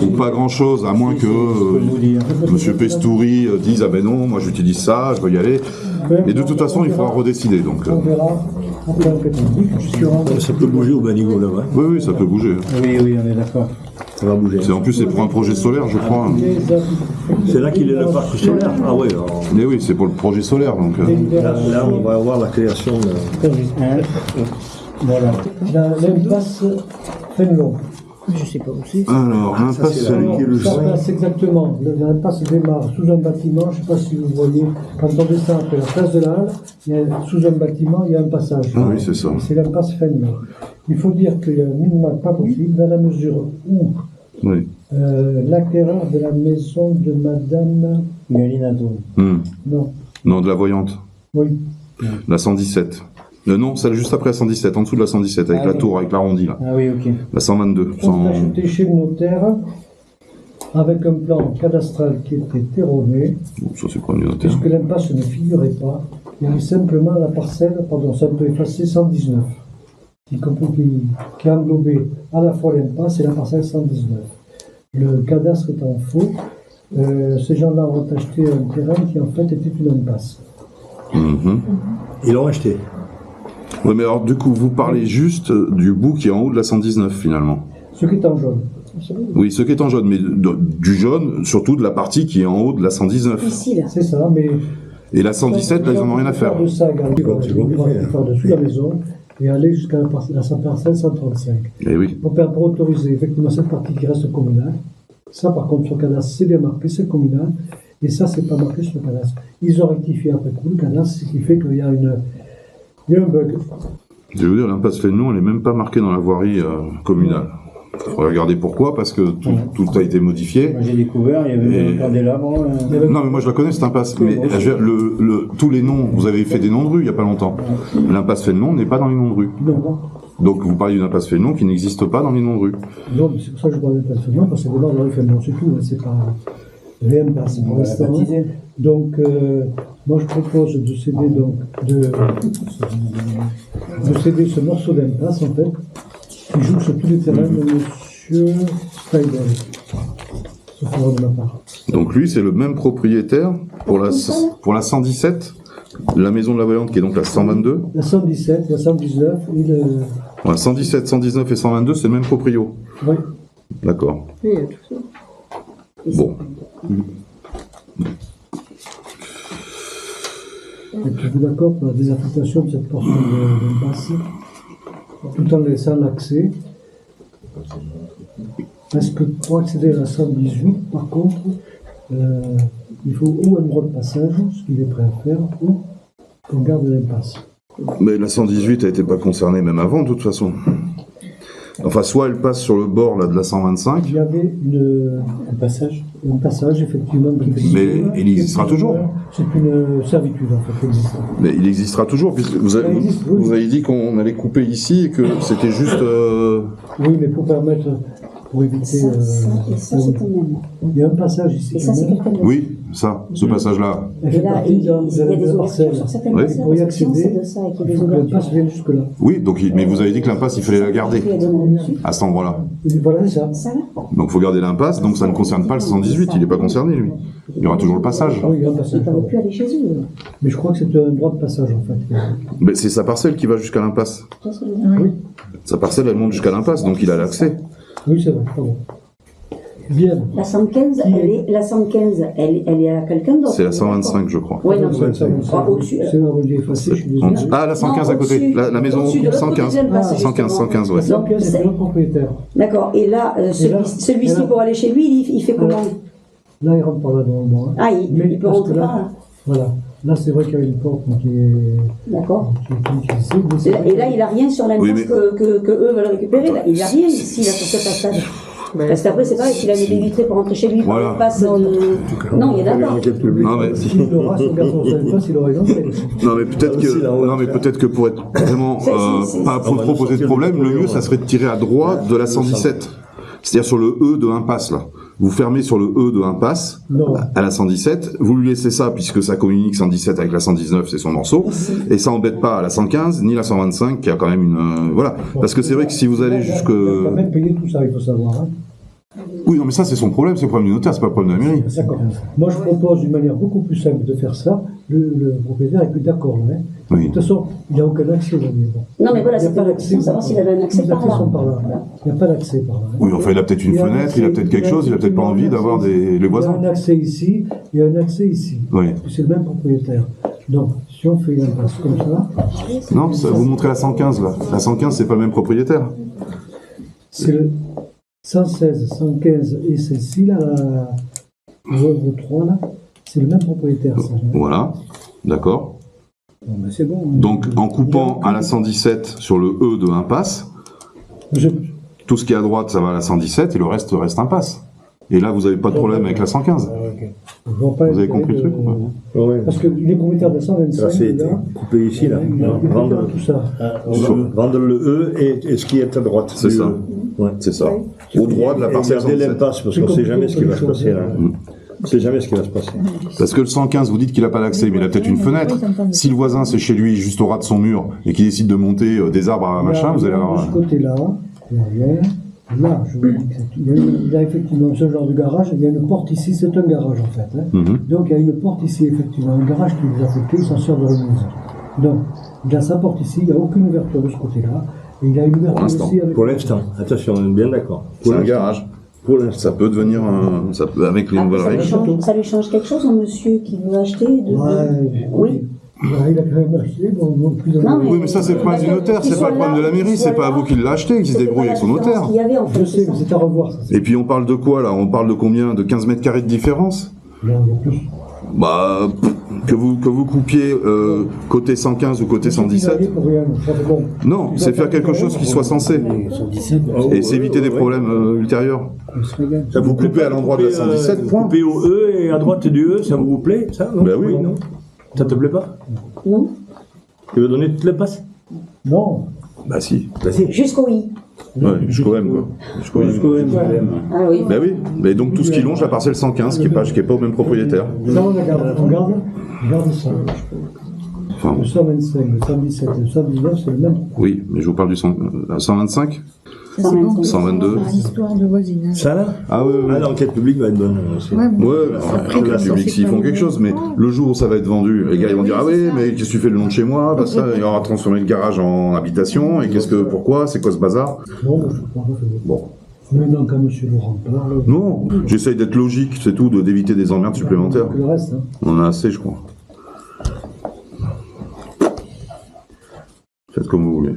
Ou pas grand chose, à moins que nous dire. Monsieur Pestouri dise ah ben non, moi j'utilise ça, je veux y aller. Et de toute façon, il faudra redécider. Donc, on verra après l'enquête publique jusqu'à. Ça peut bouger au Banigo là, ouais. oui, ça peut bouger. Oui, on est d'accord. Ça va bouger. En plus, c'est pour un projet solaire, je crois. C'est là qu'il est le parc solaire. Ah oui, alors, Mais oui, c'est pour le projet solaire, donc. là, on va avoir la création de. Voilà. L'impasse Fénelon. Je sais pas où c'est. Alors, l'impasse c'est là qui est le Ça passe exactement. L'impasse démarre sous un bâtiment. Je ne sais pas si vous voyez. Quand on descend après la place de la Halle, sous un bâtiment, il y a un passage. Ah oui, c'est ça. C'est l'impasse Fénelon. Il faut dire qu'il y a un minimum pas possible dans la mesure où Oui. l'acquéreur de la maison de Madame. Galinato. Non. Non, de la voyante. Oui. La 117. Non, celle juste après la 117, en dessous de la 117, avec la tour, avec l'arrondi, là. Ah oui, ok. La 122. On a acheté chez le notaire avec un plan cadastral qui était erroné, Ça, c'est pas du notaire. puisque l'impasse ne figurait pas. Il y avait simplement la parcelle, pardon, ça peut effacer 119, qui englobait à la fois l'impasse et la parcelle 119. Le cadastre étant faux, ces gens-là ont acheté un terrain qui en fait était une impasse. Ils l'ont acheté. Oui, mais alors, du coup, vous parlez juste du bout qui est en haut de la 119, finalement. Ce qui est en jaune. Oui, ce qui est en jaune, mais du jaune, surtout de la partie qui est en haut de la 119. Ici, là. C'est ça, mais Et la 117, là, ils en ont rien à faire. De ça également, C'est compliqué, hein. faire dessus la maison et aller jusqu'à la parcelle 135. Eh oui. Pour autoriser effectivement cette partie qui reste communale. Ça, par contre, sur le cadastre, c'est bien marqué, c'est communal. Et ça, c'est pas marqué sur le cadastre. Ils ont rectifié après coup le cadastre, ce qui fait qu'il y a un bug. Je vais vous dire, l'impasse Fénelon, elle n'est même pas marquée dans la voirie communale. Il faudrait regarder pourquoi, parce que tout a été modifié. Moi, j'ai découvert, il y avait un candélabre. Non, mais moi je la connais cette impasse. Mais tous les noms, vous avez fait des noms de rue il n'y a pas longtemps. L'impasse Fénelon n'est pas dans les noms de rue. Non, Donc vous parlez d'une impasse Fénelon qui n'existe pas dans les noms de rue. non, mais c'est pour ça que je parle d'impasse Fénelon, parce que c'est d'abord dans le Fénelon, c'est tout. C'est pas l'impasse pour l'instant. Hein. Donc, moi je propose de céder de céder ce morceau d'impasse, en fait, qui joue sur tous les terrains de M. Steidel. Ce sera de ma part. Donc lui, c'est le même propriétaire pour la 117, la maison de la Voyante qui est donc la 122. La 117, la 119, Ouais, 117, 119 et 122, c'est le même proprio. oui. D'accord. Oui, il y a tout ça. Bon. Êtes-vous d'accord pour la désaffectation de cette portion d'impasse, tout en laissant l'accès? Est-ce que pour accéder à la 118, par contre, il faut ou un droit de passage, ce qu'il est prêt à faire, ou qu'on garde l'impasse? Mais la 118 n'était pas concernée même avant, de toute façon. Enfin, soit elle passe sur le bord là, de la 125. Il y avait un passage, effectivement. Mais il existera toujours. C'est une servitude, en fait, existante. Mais il existera toujours, puisque vous avez dit qu'on allait couper ici et que c'était juste... Oui, mais pour permettre, pour éviter... Ça, c'est un même. Il y a un passage ici. Et ça, c'est quelqu'un d'autre. Oui, ça, ce passage-là. Et là, il y a des ouvertures sur certaines Oui. parcelles, Pour y parce que sinon, accéder, c'est de ça et qu'il y a il des faut que ouvertures. l'impasse vienne jusque-là. Oui, donc, mais vous avez dit que l'impasse, il fallait la garder, à cet endroit-là. Et voilà, c'est ça. Ça va? Donc il faut garder l'impasse, donc ça ne concerne pas le 118, il n'est pas concerné, lui. Il y aura toujours le passage. Oui, il y a un passage. Il ne peut plus aller chez eux. Mais je crois que c'est un droit de passage, en fait. Mais c'est sa parcelle qui va jusqu'à l'impasse. Ça, c'est le- Oui, Sa parcelle, elle monte jusqu'à l'impasse, donc il a l'accès. oui, c'est vrai, pardon. Bien. La 115, elle est à quelqu'un d'autre. C'est la 125, je crois. Oui, non, au-dessus. C'est un relief effacé, je suis désolé. Ah, la 115 à côté, au-dessus. la maison Au-dessus de l'autre 115. côté de l'impasse, 115, ouais. Donc, c'est le propriétaire. D'accord. Et là, celui-ci, pour aller chez lui, il fait comment? Là, il rentre par là, normalement. Hein. Ah, il peut parce rentrer que par là. Voilà. Là, c'est vrai qu'il y a une porte qui est D'accord. utilisée. mais c'est vrai Et là, il n'a rien sur l'impasse Oui, mais- que eux veulent récupérer. Là. Il n'a rien ici, là, sur ce passage. Parce qu'après, c'est pareil, s'il a mis des vitrées pour rentrer chez lui, Voilà. il passe de... Non, il est d'accord. Non, mais... s'il aura son garçon sur l'impasse, il aura rentré. Non mais peut-être que pour être vraiment pas pour proposer de problème, le mieux ça serait de tirer à droite de la 117. C'est-à-dire sur le E de impasse là. Vous fermez sur le E de impasse Non. à la 117, vous lui laissez ça puisque ça communique 117 avec la 119, c'est son morceau, et ça embête pas la 115 ni la 125 qui a quand même une voilà. Parce que c'est vrai que si vous allez jusque Il va quand même payer tout ça, il faut savoir. Hein. oui non mais ça c'est son problème, c'est le problème du notaire, c'est pas le problème de la mairie. D'accord. Moi, je propose d'une manière beaucoup plus simple de faire ça. Le propriétaire est plus d'accord. Hein. Oui. De toute façon, il n'y a aucun accès dans la maison. Non, mais voilà, Il n'y a c'était pas la d'accès. question de savoir s'il avait un accès Les par accès là. sont par là. Il n'y a pas d'accès par là. Hein. Oui enfin il a peut-être une fenêtre, il a peut-être quelque chose, il a peut-être pas envie d'avoir les voisins. Il y a un accès ici, il y a un accès ici. Oui. C'est le même propriétaire. Donc, si on fait l'impasse comme ça, Non, ça vous montrez la 115 là. La 115 c'est pas le même propriétaire. c'est le 116, 115 et celle-ci, là, l'œuvre 3, là, c'est le même propriétaire. Ça, hein. Voilà, d'accord. Bon, ben, c'est bon. Donc en coupant à la 117 sur le E de impasse, Je- tout ce qui est à droite ça va à la 117 et le reste impasse. Et là vous n'avez pas de problème avec la 115. je vois pas Vous avez l'intérêt compris le truc ou pas Ouais. Parce qu'il est propriétaire de 125, Ça, c'est le gars. coupé ici, là. Il a Vendre, tout ça. vendre le E et ce qui est à droite. C'est ça. Ouais. C'est ça. Au droit de la Et parcelle garder 117. l'impasse, parce qu'on ne sait jamais ce qui va se passer, là. On ne sait jamais ce qui va se passer. Parce que le 115, vous dites qu'il n'a pas d'accès, mais il a peut-être une fenêtre. Si le voisin c'est chez lui, juste au ras de son mur, et qu'il décide de monter des arbres à machin, vous allez De avoir... ce côté-là, il n'y a rien. Là, je vous dis que il y a effectivement ce genre de garage. Il y a une porte ici, c'est un garage en fait. Hein. Mhm. Donc il y a une porte ici, effectivement, un garage qui est affecté, il s'en sert de remise. Donc, il a sa porte ici, il n'y a aucune ouverture de ce côté-là. Et il a une ouverture l'instant. ici avec. Pour l'instant, attention, on est bien d'accord. C'est Pour un l'instant. garage. Pour l'instant. Ça peut devenir ça peut, avec les nouvelles règles. Ça lui change quelque chose au monsieur qui veut acheter Oui. Il a quand même acheté, bon, plus Non, Oui, mais ça, c'est le problème du notaire, c'est pas le problème de la mairie, c'est pas à vous qui l'a acheté, qui se débrouille avec son notaire. Je sais, mais c'est à revoir. Ça. Et puis on parle de quoi là? On parle de combien? De 15 mètres carrés de différence? Non, il y a plus. Bah, que vous coupiez côté 115 ou côté 117. Pour rien, ça fait bon. Non, c'est faire quelque chose qui soit censé. Et c'est éviter des problèmes ultérieurs. Ça Vous coupez à l'endroit de la 117, point. Vous coupez au E et à droite du E, ça vous plaît, ça? Non? Ben oui. Non. Ça te plaît pas? Non. Tu veux donner toutes les passes? Non. Bah si. Jusqu'au I. Ouais, jusqu'au M quoi. Jusqu'au M. Ah oui. Bah oui. Mais donc tout ce qui longe la parcelle 115 qui est pas au même propriétaire. Ça, on garde ça. Enfin, Le 125, le 117 et le 119, c'est le même. oui, mais je vous parle du 125, Ça, c'est bon. 122. Des histoires de voisinage. Ça là? Ah ouais, Ah, l'enquête publique va être bonne aussi. Ouais, bon. Ouais, Après, le quand public, c'est s'ils font pas quelque chose, mais le jour où ça va être vendu, les gars ils vont dire ah oui, mais qu'est-ce que tu fais le long de chez moi? Bah ça, il aura transformé le garage en habitation, et pourquoi? C'est quoi ce bazar? Non, je crois pas que Bon. mais non, quand M. Laurent parle. Non, j'essaye d'être logique, c'est tout, d'éviter des emmerdes supplémentaires. Que le reste, hein. On en a assez, je crois. Faites comme vous voulez.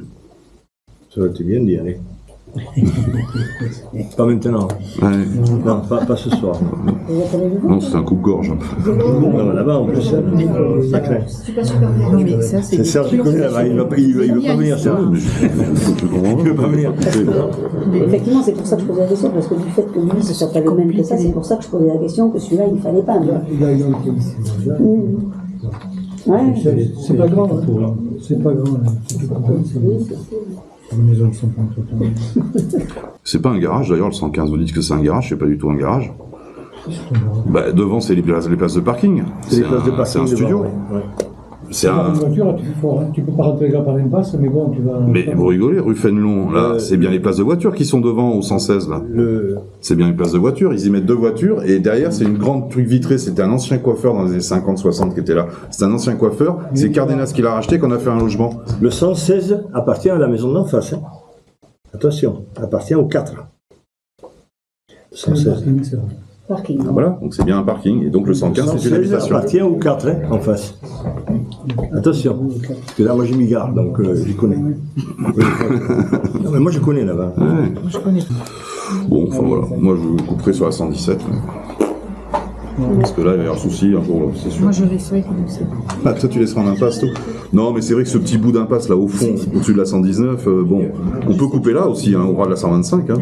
Ça va être bien d'y aller. Pas maintenant. Ouais. Non, pas ce soir. Non, c'est un coupe-gorge. Non, là-bas, en plus, ça craint. Non, mais ça, c'est C'est Serge qui connaît là-bas, il veut pas venir, Serge. Il veut pas venir. Effectivement, c'est pour ça que je posais la question, parce que du fait que lui, ce soit pas le même que ça, c'est pour ça que je posais la question que celui-là, il fallait pas. Il a été ici déjà. Ouais. C'est pas grand, hein. C'est pas grand. Hein. C'est tout petit, c'est les maisons qui sont pas entretenues. C'est pas un garage d'ailleurs, le 115, vous dites que c'est un garage, c'est pas du tout un garage. Bah, devant, c'est les places de parking. C'est les places de parking. C'est un studio. Ouais. C'est un. Une voiture, là, tu peux pas rentrer là par l'impasse, mais bon, tu vas. Mais vous rigolez, rue Fénelon, là, c'est bien les places de voitures qui sont devant au 116, là. C'est bien les places de voitures, ils y mettent 2 voitures, et derrière, c'est une grande truc vitrée, c'était un ancien coiffeur dans les années 50-60 qui était là. C'était un ancien coiffeur, c'est Cardenas qui l'a racheté, qu'on a fait un logement. Le 116 appartient à la maison d'en face. Hein. Attention, appartient au 4. Le 116. C'est vrai. Parking. Ah, voilà, donc c'est bien un parking, et donc le 115, c'est une 116 habitation. appartient au 4, hein, en face. Attention, parce que là, moi, j'ai mis garde, donc j'y connais. Non, mais moi, je connais là-bas. Ouais. Je connais pas. Bon, enfin voilà, moi je couperai sur la 117. Parce que là, il va y avoir souci un jour, c'est sûr. Moi, je laisserai comme ça. Ah, toi, tu laisseras en impasse, tout. Non, mais c'est vrai que ce petit bout d'impasse, là, au fond, au-dessus de la 119, bon, on peut couper là aussi, hein, au ras de la 125. Hein.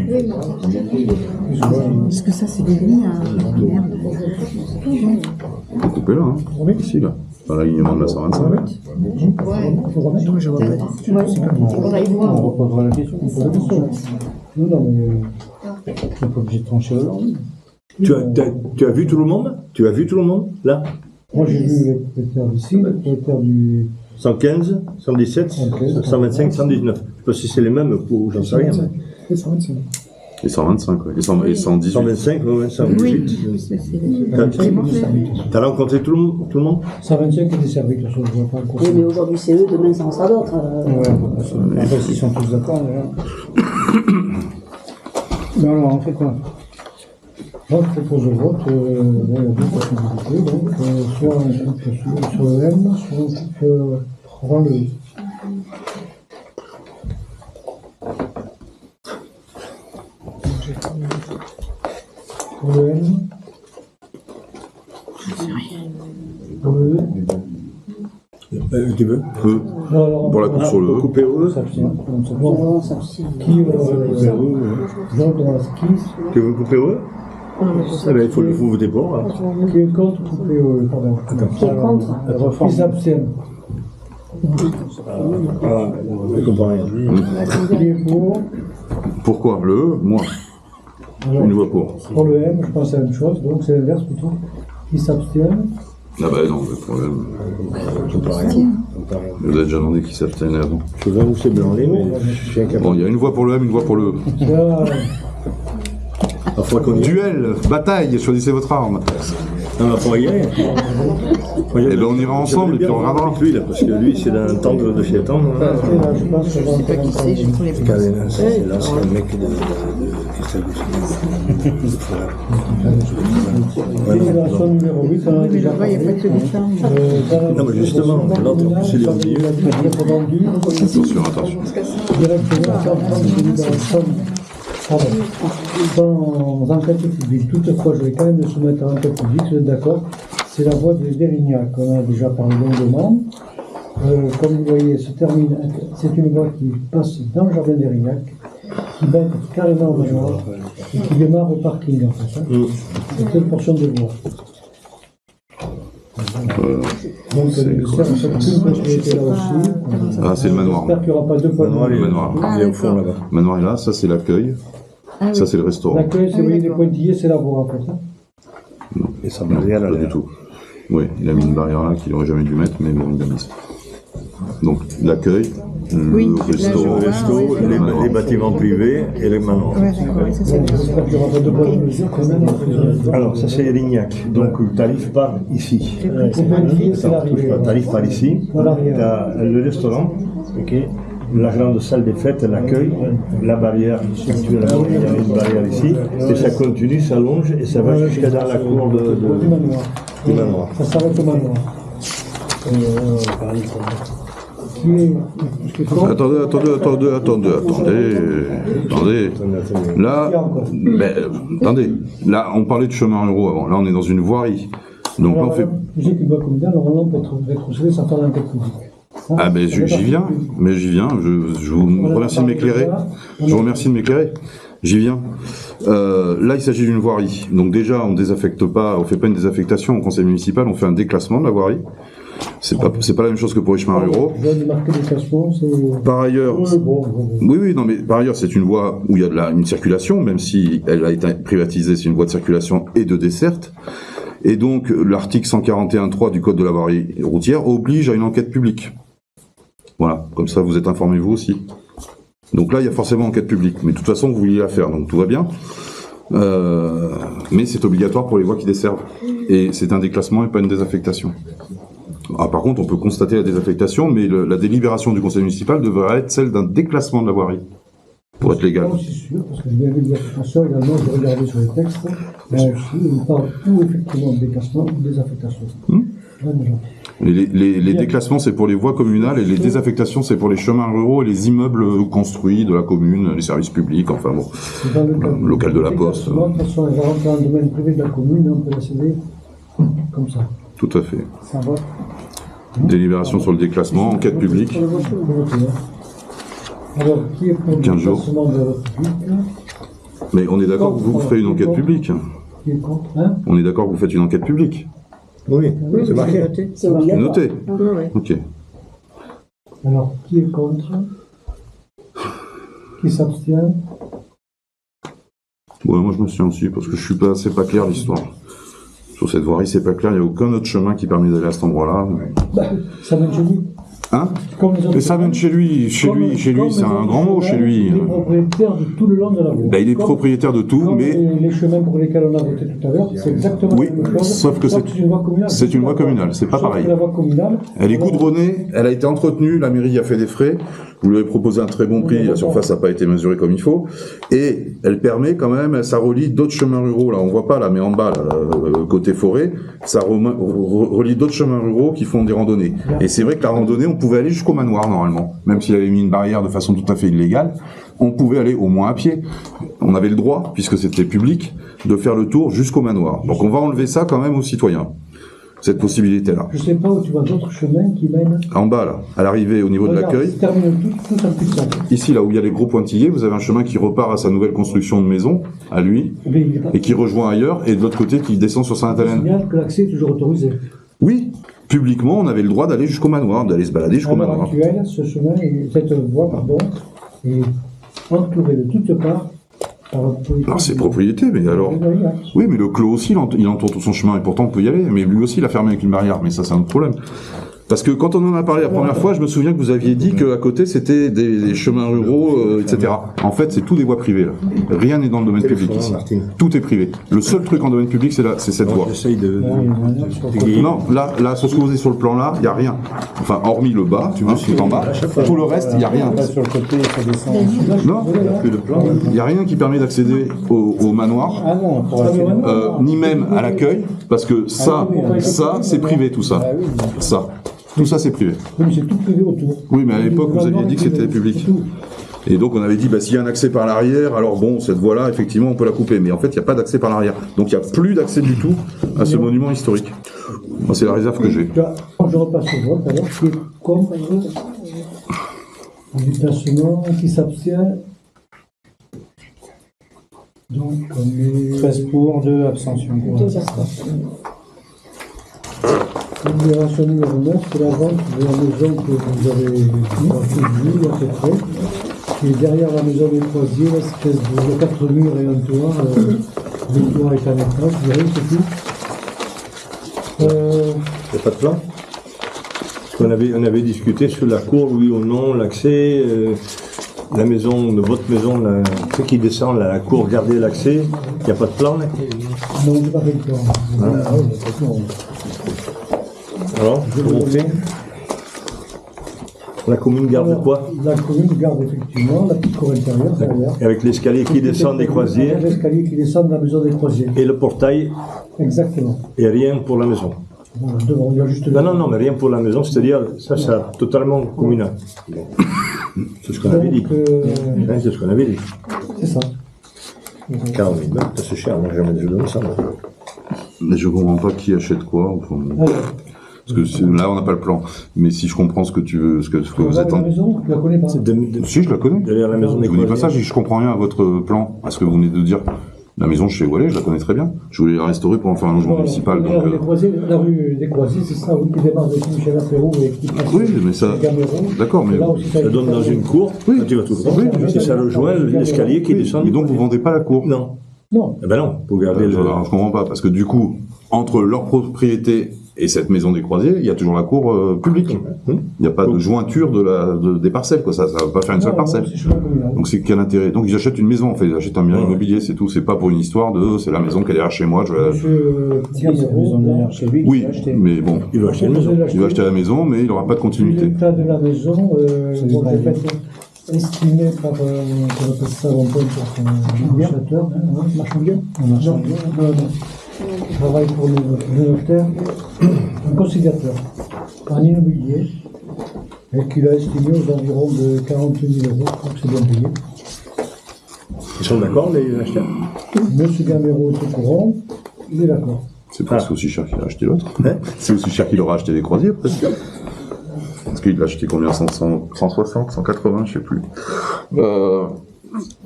Parce que ça, c'est devenu un merde. On peut couper là, hein. Ici, là. Dans l'alignement de la 125. Moi, je vois pas. On reposera la question. Non, mais. On n'est pas obligé de trancher là. Tu as vu tout le monde? Tu as vu tout le monde, là? Moi, j'ai vu les propriétaires d'ici, les propriétaires du. 115, 117, 125, 119. Je sais pas si c'est les mêmes ou j'en sais rien. C'est 125. Et 125, ouais. Et 118. 125, 128. Oui, c'est T'as rencontré tout le monde? 125 est desservi, de toute façon, je vois pas le Oui, mais aujourd'hui c'est eux, demain ça en sera d'autres. Ouais, après, s'ils sont tous d'accord, mais alors, on fait quoi? Moi, je propose au vote, il y a 2 possibilités, donc, soit on coupe sur le M, soit on coupe dans le I. Pour le M. Pour le E. Tu veux? Non, alors, Pour la coupe sur le Pour E. couper au on E? s'abstient. On s'abstient. Qui vote dans la skis? Tu veux couper au E? Eh ben, il faut voter pour. Hein. Qui est contre couper au E? Pardon. Qui est contre? Qui s'abstiennent? Ah, je comprends rien. Qui est pour? Pourquoi? Le E? Moi. Alors, Une voix pour. pour le M, je pense à la même chose, donc c'est l'inverse plutôt. Qui s'abstiennent? Ah bah non, le problème. Je comprends rien. Vous avez déjà demandé qui s'abstenait avant. Je sais pas où c'est branlé, mais je suis incapable. Bon, il y a une voix pour le M, une voix pour le E. Ça, Parfois qu'on y Duel, bataille, choisissez votre arme. On va pas y aller. Eh ben, on ira ensemble et puis on regardera. Avec lui, là, parce que lui, c'est un temple de Chétan. Là, je pense que Je sais pas qui c'est, je trouve les Cadenas, c'est l'ancien mec de Christelle Génération numéro 8, on a mais déjà là-bas, il n'y a pas que des femmes. Non, mais justement, l'autre, en plus, il est vendu. Attention, attention. Dans enquête publique, toutefois, je vais quand même le soumettre à l'enquête publique, vous êtes d'accord? C'est la voie de d'Érignac, on a déjà parlé longuement. Comme vous voyez, c'est une voie qui passe dans le jardin d'Érignac, qui mène carrément au manoir et qui démarre au parking en fait. C'est une portion de voie. Donc, cette propriété là aussi. Ah, c'est le manoir. J'espère qu'il n'y aura pas deux fois. Le manoir. Il est au fond là-bas. Le manoir est là, ça c'est l'accueil. Ah oui. Ça c'est le restaurant. L'accueil, c'est, vous voyez, les pointillés, c'est la voie en fait. Et ça me regarde Pas du tout. Oui, il a mis une barrière là qu'il n'aurait jamais dû mettre, mais bon, il l'a mise. Donc l'accueil, Oui, le restaurant, là, je vois, oui. les bâtiments privés et les manoirs. Ouais, d'accord, oui, ça c'est bien. J'espère qu'il n'y aura pas deux poids de mesure quand même. Alors, ça c'est Érignac. Donc, tu arrives par ici. Les pointillés, c'est l'arrivée. Tu arrives par ici. Tu as le restaurant, ok, la grande salle des fêtes, l'accueil, la barrière, actuellement il y a une barrière ici, et ça continue, ça longe et ça va jusqu'à dans la cour du manoir. Ça s'arrête au manoir. Attendez. Là, attendez. Là, on parlait de chemin ruraux avant. Là, on est dans une voirie. Donc là, on fait. Je sais qu'une voie communale, normalement, peut être rétrocédée sans faire d'enquête publique. Ah, mais j'y viens. Je vous remercie de m'éclairer. Je vous remercie de m'éclairer. J'y viens. Là, il s'agit d'une voirie. Donc déjà, on désaffecte pas, on fait pas une désaffectation au conseil municipal, on fait un déclassement de la voirie. C'est pas la même chose que pour les chemins ruraux. Par ailleurs, oui, non, mais par ailleurs, c'est une voie où il y a une circulation, même si elle a été privatisée, c'est une voie de circulation et de desserte. Et donc, l'article 141.3 du Code de la voirie routière oblige à une enquête publique. Voilà, comme ça, vous êtes informés vous aussi. Donc là, il y a forcément enquête publique. Mais de toute façon, vous vouliez la faire, donc tout va bien. Mais c'est obligatoire pour les voies qui desservent. Et c'est un déclassement et pas une désaffectation. Ah, par contre, on peut constater la désaffectation, mais la délibération du conseil municipal devrait être celle d'un déclassement de la voirie, pour être légal. Je suis sûr, parce que j'ai bien vu l'affectation également, j'ai regardé sur les textes, là aussi, on parle tout effectivement de déclassement ou de désaffectation. Les déclassements, c'est pour les voies communales, et les désaffectations, c'est pour les chemins ruraux et les immeubles construits de la commune, les services publics, enfin bon, local de la poste. De toute façon, elle va rentrer dans le domaine privé de la commune, on peut la céder comme ça. Tout à fait. Ça va. Délibération sur le déclassement, enquête publique. Alors, qui est pour le 15 jours. déclassement de la voie publique? Mais on est d'accord que vous ferez une enquête publique. Qui est contre, hein? On est d'accord que vous faites une enquête publique. Oui, c'est marqué. C'est obligatoire. Noté. Ok. Alors, qui est contre? Qui s'abstient? Ouais, moi je me souviens aussi, parce que c'est pas clair l'histoire. Sur cette voirie, c'est pas clair, il n'y a aucun autre chemin qui permet d'aller à cet endroit-là. Ça vient de chez lui. Hein? Et ça vient de chez lui, c'est un grand mot chez lui. Il est propriétaire de tout le long de la voie. Il est propriétaire de tout, Comme mais... les chemins pour lesquels on a voté tout à l'heure, c'est exactement Oui, la même chose. sauf que c'est une voie communale. C'est une voie communale, c'est pas Sauf pareil. que la voie communale, Elle est goudronnée, elle a été entretenue, la mairie a fait des frais, vous lui avez proposé un très bon prix, la surface n'a pas été mesurée comme il faut, et elle permet quand même, ça relie d'autres chemins ruraux, là on voit pas là, mais en bas, là, côté forêt, ça relie d'autres chemins ruraux qui font des randonnées. Et c'est vrai que la randonnée, on pouvait aller jusqu'au manoir normalement, même s'il avait mis une barrière de façon tout à fait illégale, on pouvait aller au moins à pied. On avait le droit, puisque c'était public, de faire le tour jusqu'au manoir. Donc on va enlever ça quand même aux citoyens, cette possibilité-là. je sais pas où tu vois d'autres chemins qui mènent. En bas, là, à l'arrivée, au niveau de l'accueil, Se termine tout un petit peu. ici, là où il y a les gros pointillés, vous avez un chemin qui repart à sa nouvelle construction de maison, à lui, et qui rejoint ailleurs, et de l'autre côté, qui descend sur Je Sainte-Hélène. signale que l'accès est toujours autorisé. Oui, publiquement, on avait le droit d'aller jusqu'au manoir, d'aller se balader jusqu'au À l'heure manoir. actuelle, ce chemin, cette voie, est entourée de toutes parts par la propriété. Alors c'est propriété, mais alors... Oui, mais le clos aussi, il entoure tout son chemin, et pourtant on peut y aller. Mais lui aussi, il a fermé avec une barrière, mais ça c'est un autre problème. Parce que quand on en a parlé la première fois, je me souviens que vous aviez dit qu'à côté c'était des chemins ruraux, etc. En fait, c'est tout des voies privées là. Rien n'est dans le domaine public ici. Tout est privé. Le seul truc en domaine public, c'est cette voie. J'essaye de Non, là, sur ce que vous avez sur le plan là, il n'y a rien. Enfin, hormis le bas, tout en bas, tout le reste, il n'y a rien. Sur le côté, ça descend. Non, il n'y a rien qui permet d'accéder au manoir, Ah non, pour accéder. ni même à l'accueil, parce que ça, c'est privé tout ça. Ça. Tout ça, c'est privé. Oui, mais c'est tout privé autour. Oui, mais à l'époque, vous aviez dit que c'était public. Et donc, on avait dit, s'il y a un accès par l'arrière, alors bon, cette voie-là, effectivement, on peut la couper. Mais en fait, il n'y a pas d'accès par l'arrière. Donc, il n'y a plus d'accès du tout à ce monument historique. Moi, c'est la réserve que j'ai. Je repasse au vote, alors, qui est contre le déplacement, qui s'abstient. Donc, on est 13 pour, 2 abstentions. Libération numéro 9, c'est la vente de la maison que vous avez vue à peu près, qui est derrière la maison des Croisiers, l'espèce de 4 murs et un toit. Le toit est en étage, vous verrez, c'est tout. Il n'y a pas de plan. On avait discuté sur la cour, oui ou non, l'accès, la maison, de votre maison, ceux qui descendent, la cour, garder l'accès. Il n'y a pas de plan là. Non, c'est pas fait le plan. Alors, comment on fait? La commune garde quoi? La commune garde effectivement la petite cour intérieure derrière. Et avec l'escalier qui descend des Croisiers. L'escalier qui descend de la maison des Croisiers. Et le portail. Exactement. Et rien pour la maison. Voilà, devant, il y a juste Non, mais rien pour la maison, c'est-à-dire, ça, c'est totalement communal. C'est ce qu'on avait dit. C'est ce qu'on avait dit. C'est ça. 40 000 balles, c'est cher, moi j'ai jamais déjà donné ça. Mais je comprends pas qui achète quoi. Enfin, parce que là, on n'a pas le plan. Mais si je comprends ce que tu veux, ce que vous êtes La maison, tu la connais pas. Si, je la connais. Derrière la maison des Je vous dis pas ça, Croisiers. je comprends rien à votre plan. À ce que vous venez de dire. La maison chez Wallet, je la connais très bien. Je voulais la restaurer pour en faire un logement municipal. Donc, La rue des Croisiers, c'est ça, oui, qui démarre de Michel Apéro et qui passe. oui, mais ça. D'accord, mais. Ça donne dans une cour, Oui. tu vas tout droit, et ça rejoint l'escalier qui descend. Et donc, vous vendez pas la cour. Non. Non. Eh ben non, pour garder le. Alors, je comprends pas, parce que du coup, entre leur propriété et cette maison des Croisiers, il y a toujours la cour publique. Il n'y a pas de jointure des parcelles, quoi. Ça va pas faire une seule parcelle. Donc c'est quel intérêt? Donc ils achètent une maison, en fait, ils achètent un bien immobilier, c'est tout. C'est pas pour une histoire de c'est la maison qui est derrière chez moi. C'est la maison derrière chez lui. Oui, mais bon, Il va acheter une maison. il va acheter la maison, mais il n'aura pas de continuité. L'état de la maison, bon, j'ai fait estimé par, on appelle ça, on peut un acheteur, marchand bien. Non. Je travaille pour le notaire, un conciliateur, en immobilier, et qu'il a estimé aux environs de 40 000 €, donc c'est bien payé. Ils sont d'accord, les acheteurs? Monsieur Gamero est au courant, il est d'accord. C'est presque aussi cher qu'il a acheté l'autre. C'est aussi cher qu'il aura acheté les Croisiers, presque. Parce qu'il l'a acheté combien? 160, 180, je sais plus.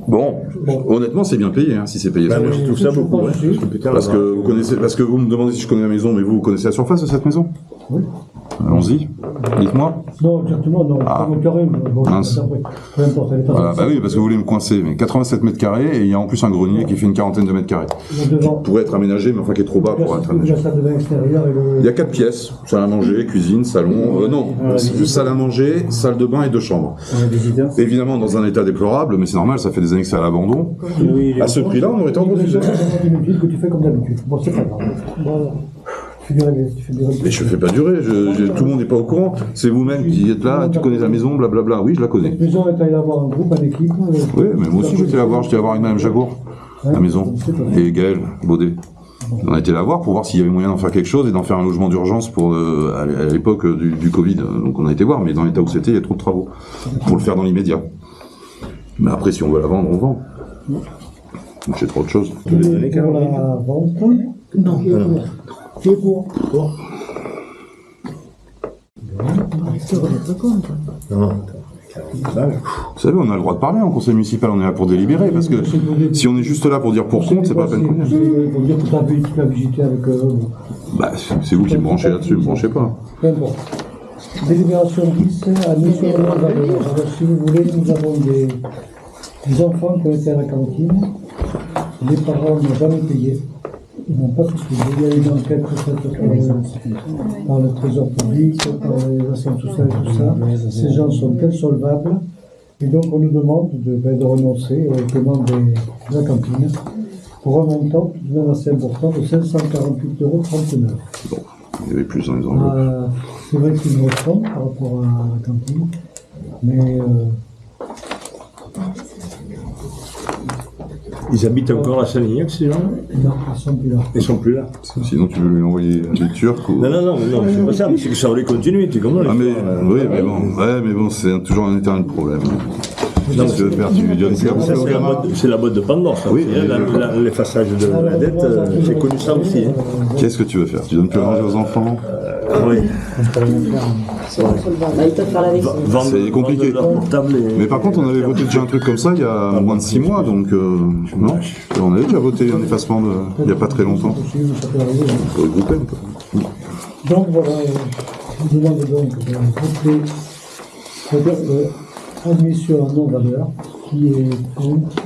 Bon, honnêtement, c'est bien payé, hein, si c'est payé. Moi, je trouve ça beaucoup, ouais. Parce que vous me demandez si je connais la maison, mais vous connaissez la surface de cette maison? Oui. Allons-y, dites-moi. Non, exactement, non. Pas au carré, mais bon, Mince. peu importe, elle est pas Voilà, bah oui, parce que vous voulez me coincer, mais 87 mètres carrés, et il y a en plus un grenier qui fait une quarantaine de mètres carrés. Qui pourrait être aménagé, mais enfin qui est trop bas pour être aménagé. La salle de bain extérieure et Il y a 4 pièces, salle à manger, cuisine, salon, salle à manger, salle de bain et 2 chambres. Évidemment dans un état déplorable, mais c'est normal, ça fait des années que c'est à l'abandon. À ce prix-là, on aurait été en refusé. que tu fais comme d'habitude. Bon, c'est pas grave. Voilà. Tu fais des règles. Mais je fais pas durer, tout le monde n'est pas au courant. C'est vous-même qui êtes là, tu connais la maison, blablabla. Oui, je la connais. La maison est allée avoir un groupe, une équipe. Oui, mais moi aussi j'étais la voir avec Madame Jagour, la maison, et Gaël Baudet. On a été la voir pour voir s'il y avait moyen d'en faire quelque chose et d'en faire un logement d'urgence pour à l'époque du Covid. Donc on a été voir, mais dans l'état où c'était, il y a trop de travaux pour le faire dans l'immédiat. Mais après, si on veut la vendre, on vend. C'est trop autre chose. Pour la vente. Non. Qui est pour? Non. Vous savez, on a le droit de parler en conseil municipal, on est là pour délibérer, parce que si on est juste là pour dire pour compte, c'est pas la peine. Pour dire que tu as visité avec eux. Bah, c'est vous qui me branchez là-dessus, ne me branchez pas. Peu importe. Délibération 10, à nous sur le nom. Si vous voulez, nous avons des enfants qui ont été à la cantine. Les parents n'ont jamais payé. Ils n'ont pas tout suivi. Il y a une enquête faite par le Trésor public, par les assemblées sociales et tout ça. Ces gens sont insolvables. Et donc, on nous demande de renoncer au paiement de la cantine pour un montant tout de même assez important de 548,39 €. Bon, il y avait plus dans les enveloppes. C'est vrai qu'ils me ressemblent par rapport à la cantine, mais Ils habitent encore à Salignac, ces gens? non, ils ne sont plus là. Ils sont plus là. Sinon, tu veux lui envoyer des Turcs ou... Non, c'est pas ça, mais c'est que ça aurait continué, tu comprends? Ah mais, oui, mais bon, c'est toujours un éternel problème. Qu'est-ce que tu veux faire? Tu lui donnes Ça, c'est la boîte de Pandore, ça. Oui, L'effaçage de la dette, j'ai connu ça aussi. Hein. Qu'est-ce que tu veux faire? Tu donnes plus à manger aux enfants? Oui. C'est insolvable. Ils peuvent faire la vaisselle. C'est compliqué. Mais par contre, on avait voté déjà un truc comme ça il y a moins de 6 mois, donc non. On avait déjà voté un effacement il n'y a pas très longtemps. Pour le groupe M, quoi. Donc voilà, je vous demande donc de voter, c'est-à-dire admission à non-valeur, qui est contre,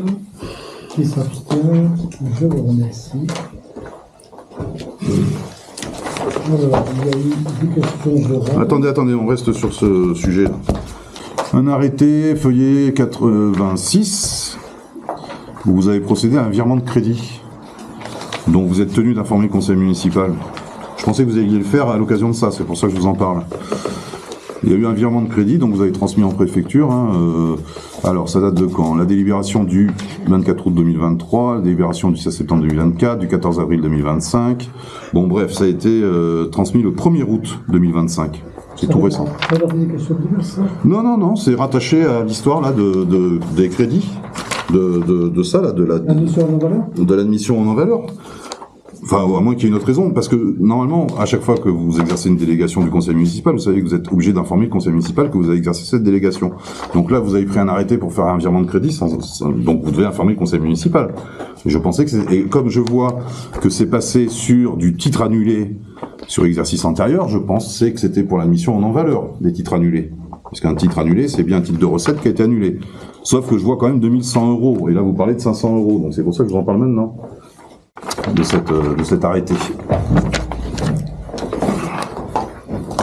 qui s'abstient, je vous remercie. Alors, il y a eu 10 questions de rang. Attendez, on reste sur ce sujet. Un arrêté, feuillet 86, où vous avez procédé à un virement de crédit, dont vous êtes tenu d'informer le conseil municipal. Je pensais que vous alliez le faire à l'occasion de ça, c'est pour ça que je vous en parle. Il y a eu un virement de crédit, donc vous avez transmis en préfecture. Alors, ça date de quand? La délibération du 24 août 2023, la délibération du 16 septembre 2024, du 14 avril 2025. Bon, bref, ça a été transmis le 1er août 2025. C'est tout récent. Ça va des questions diverses, ça? Non, c'est rattaché à l'histoire là des crédits, de ça là, de Admission à non-valeur? de l'admission en non-valeur. Enfin, à moins qu'il y ait une autre raison, parce que normalement, à chaque fois que vous exercez une délégation du conseil municipal, vous savez que vous êtes obligé d'informer le conseil municipal que vous avez exercé cette délégation. Donc là, vous avez pris un arrêté pour faire un virement de crédit, donc vous devez informer le conseil municipal. Et je pensais que et comme je vois que c'est passé sur du titre annulé sur exercice antérieur, je pensais que c'était pour l'admission en non-valeur des titres annulés. Parce qu'un titre annulé, c'est bien un titre de recette qui a été annulé. Sauf que je vois quand même 2100 €. Et là, vous parlez de 500 €. Donc c'est pour ça que je vous en parle maintenant. De cet arrêté.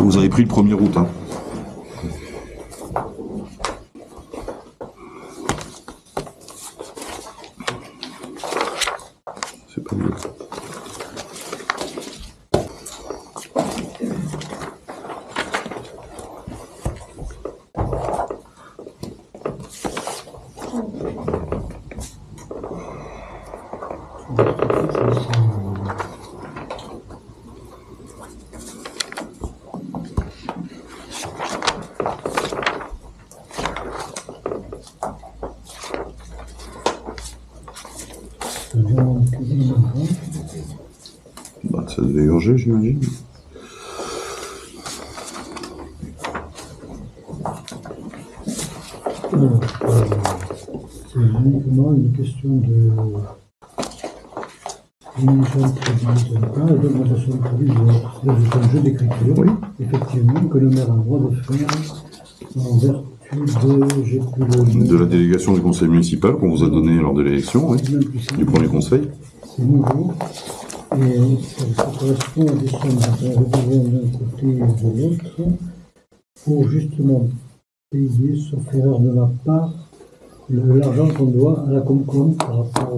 Vous avez pris le 1er août. Hein. C'est pas mieux. Bah, ça devait urger, j'imagine. C'est uniquement une question de diminution de crédit d'un cas et d'augmentation de crédit de l'autre. C'est un jeu d'écriture, Oui. effectivement, que le maire a le droit de faire en vertu de la délégation du conseil municipal qu'on vous a donnée lors de l'élection, oui, du premier conseil. C'est nouveau. Et ça correspond à des sommes d'un côté et de l'autre pour justement payer, sauf erreur de ma part, l'argent qu'on doit à la Comcom par rapport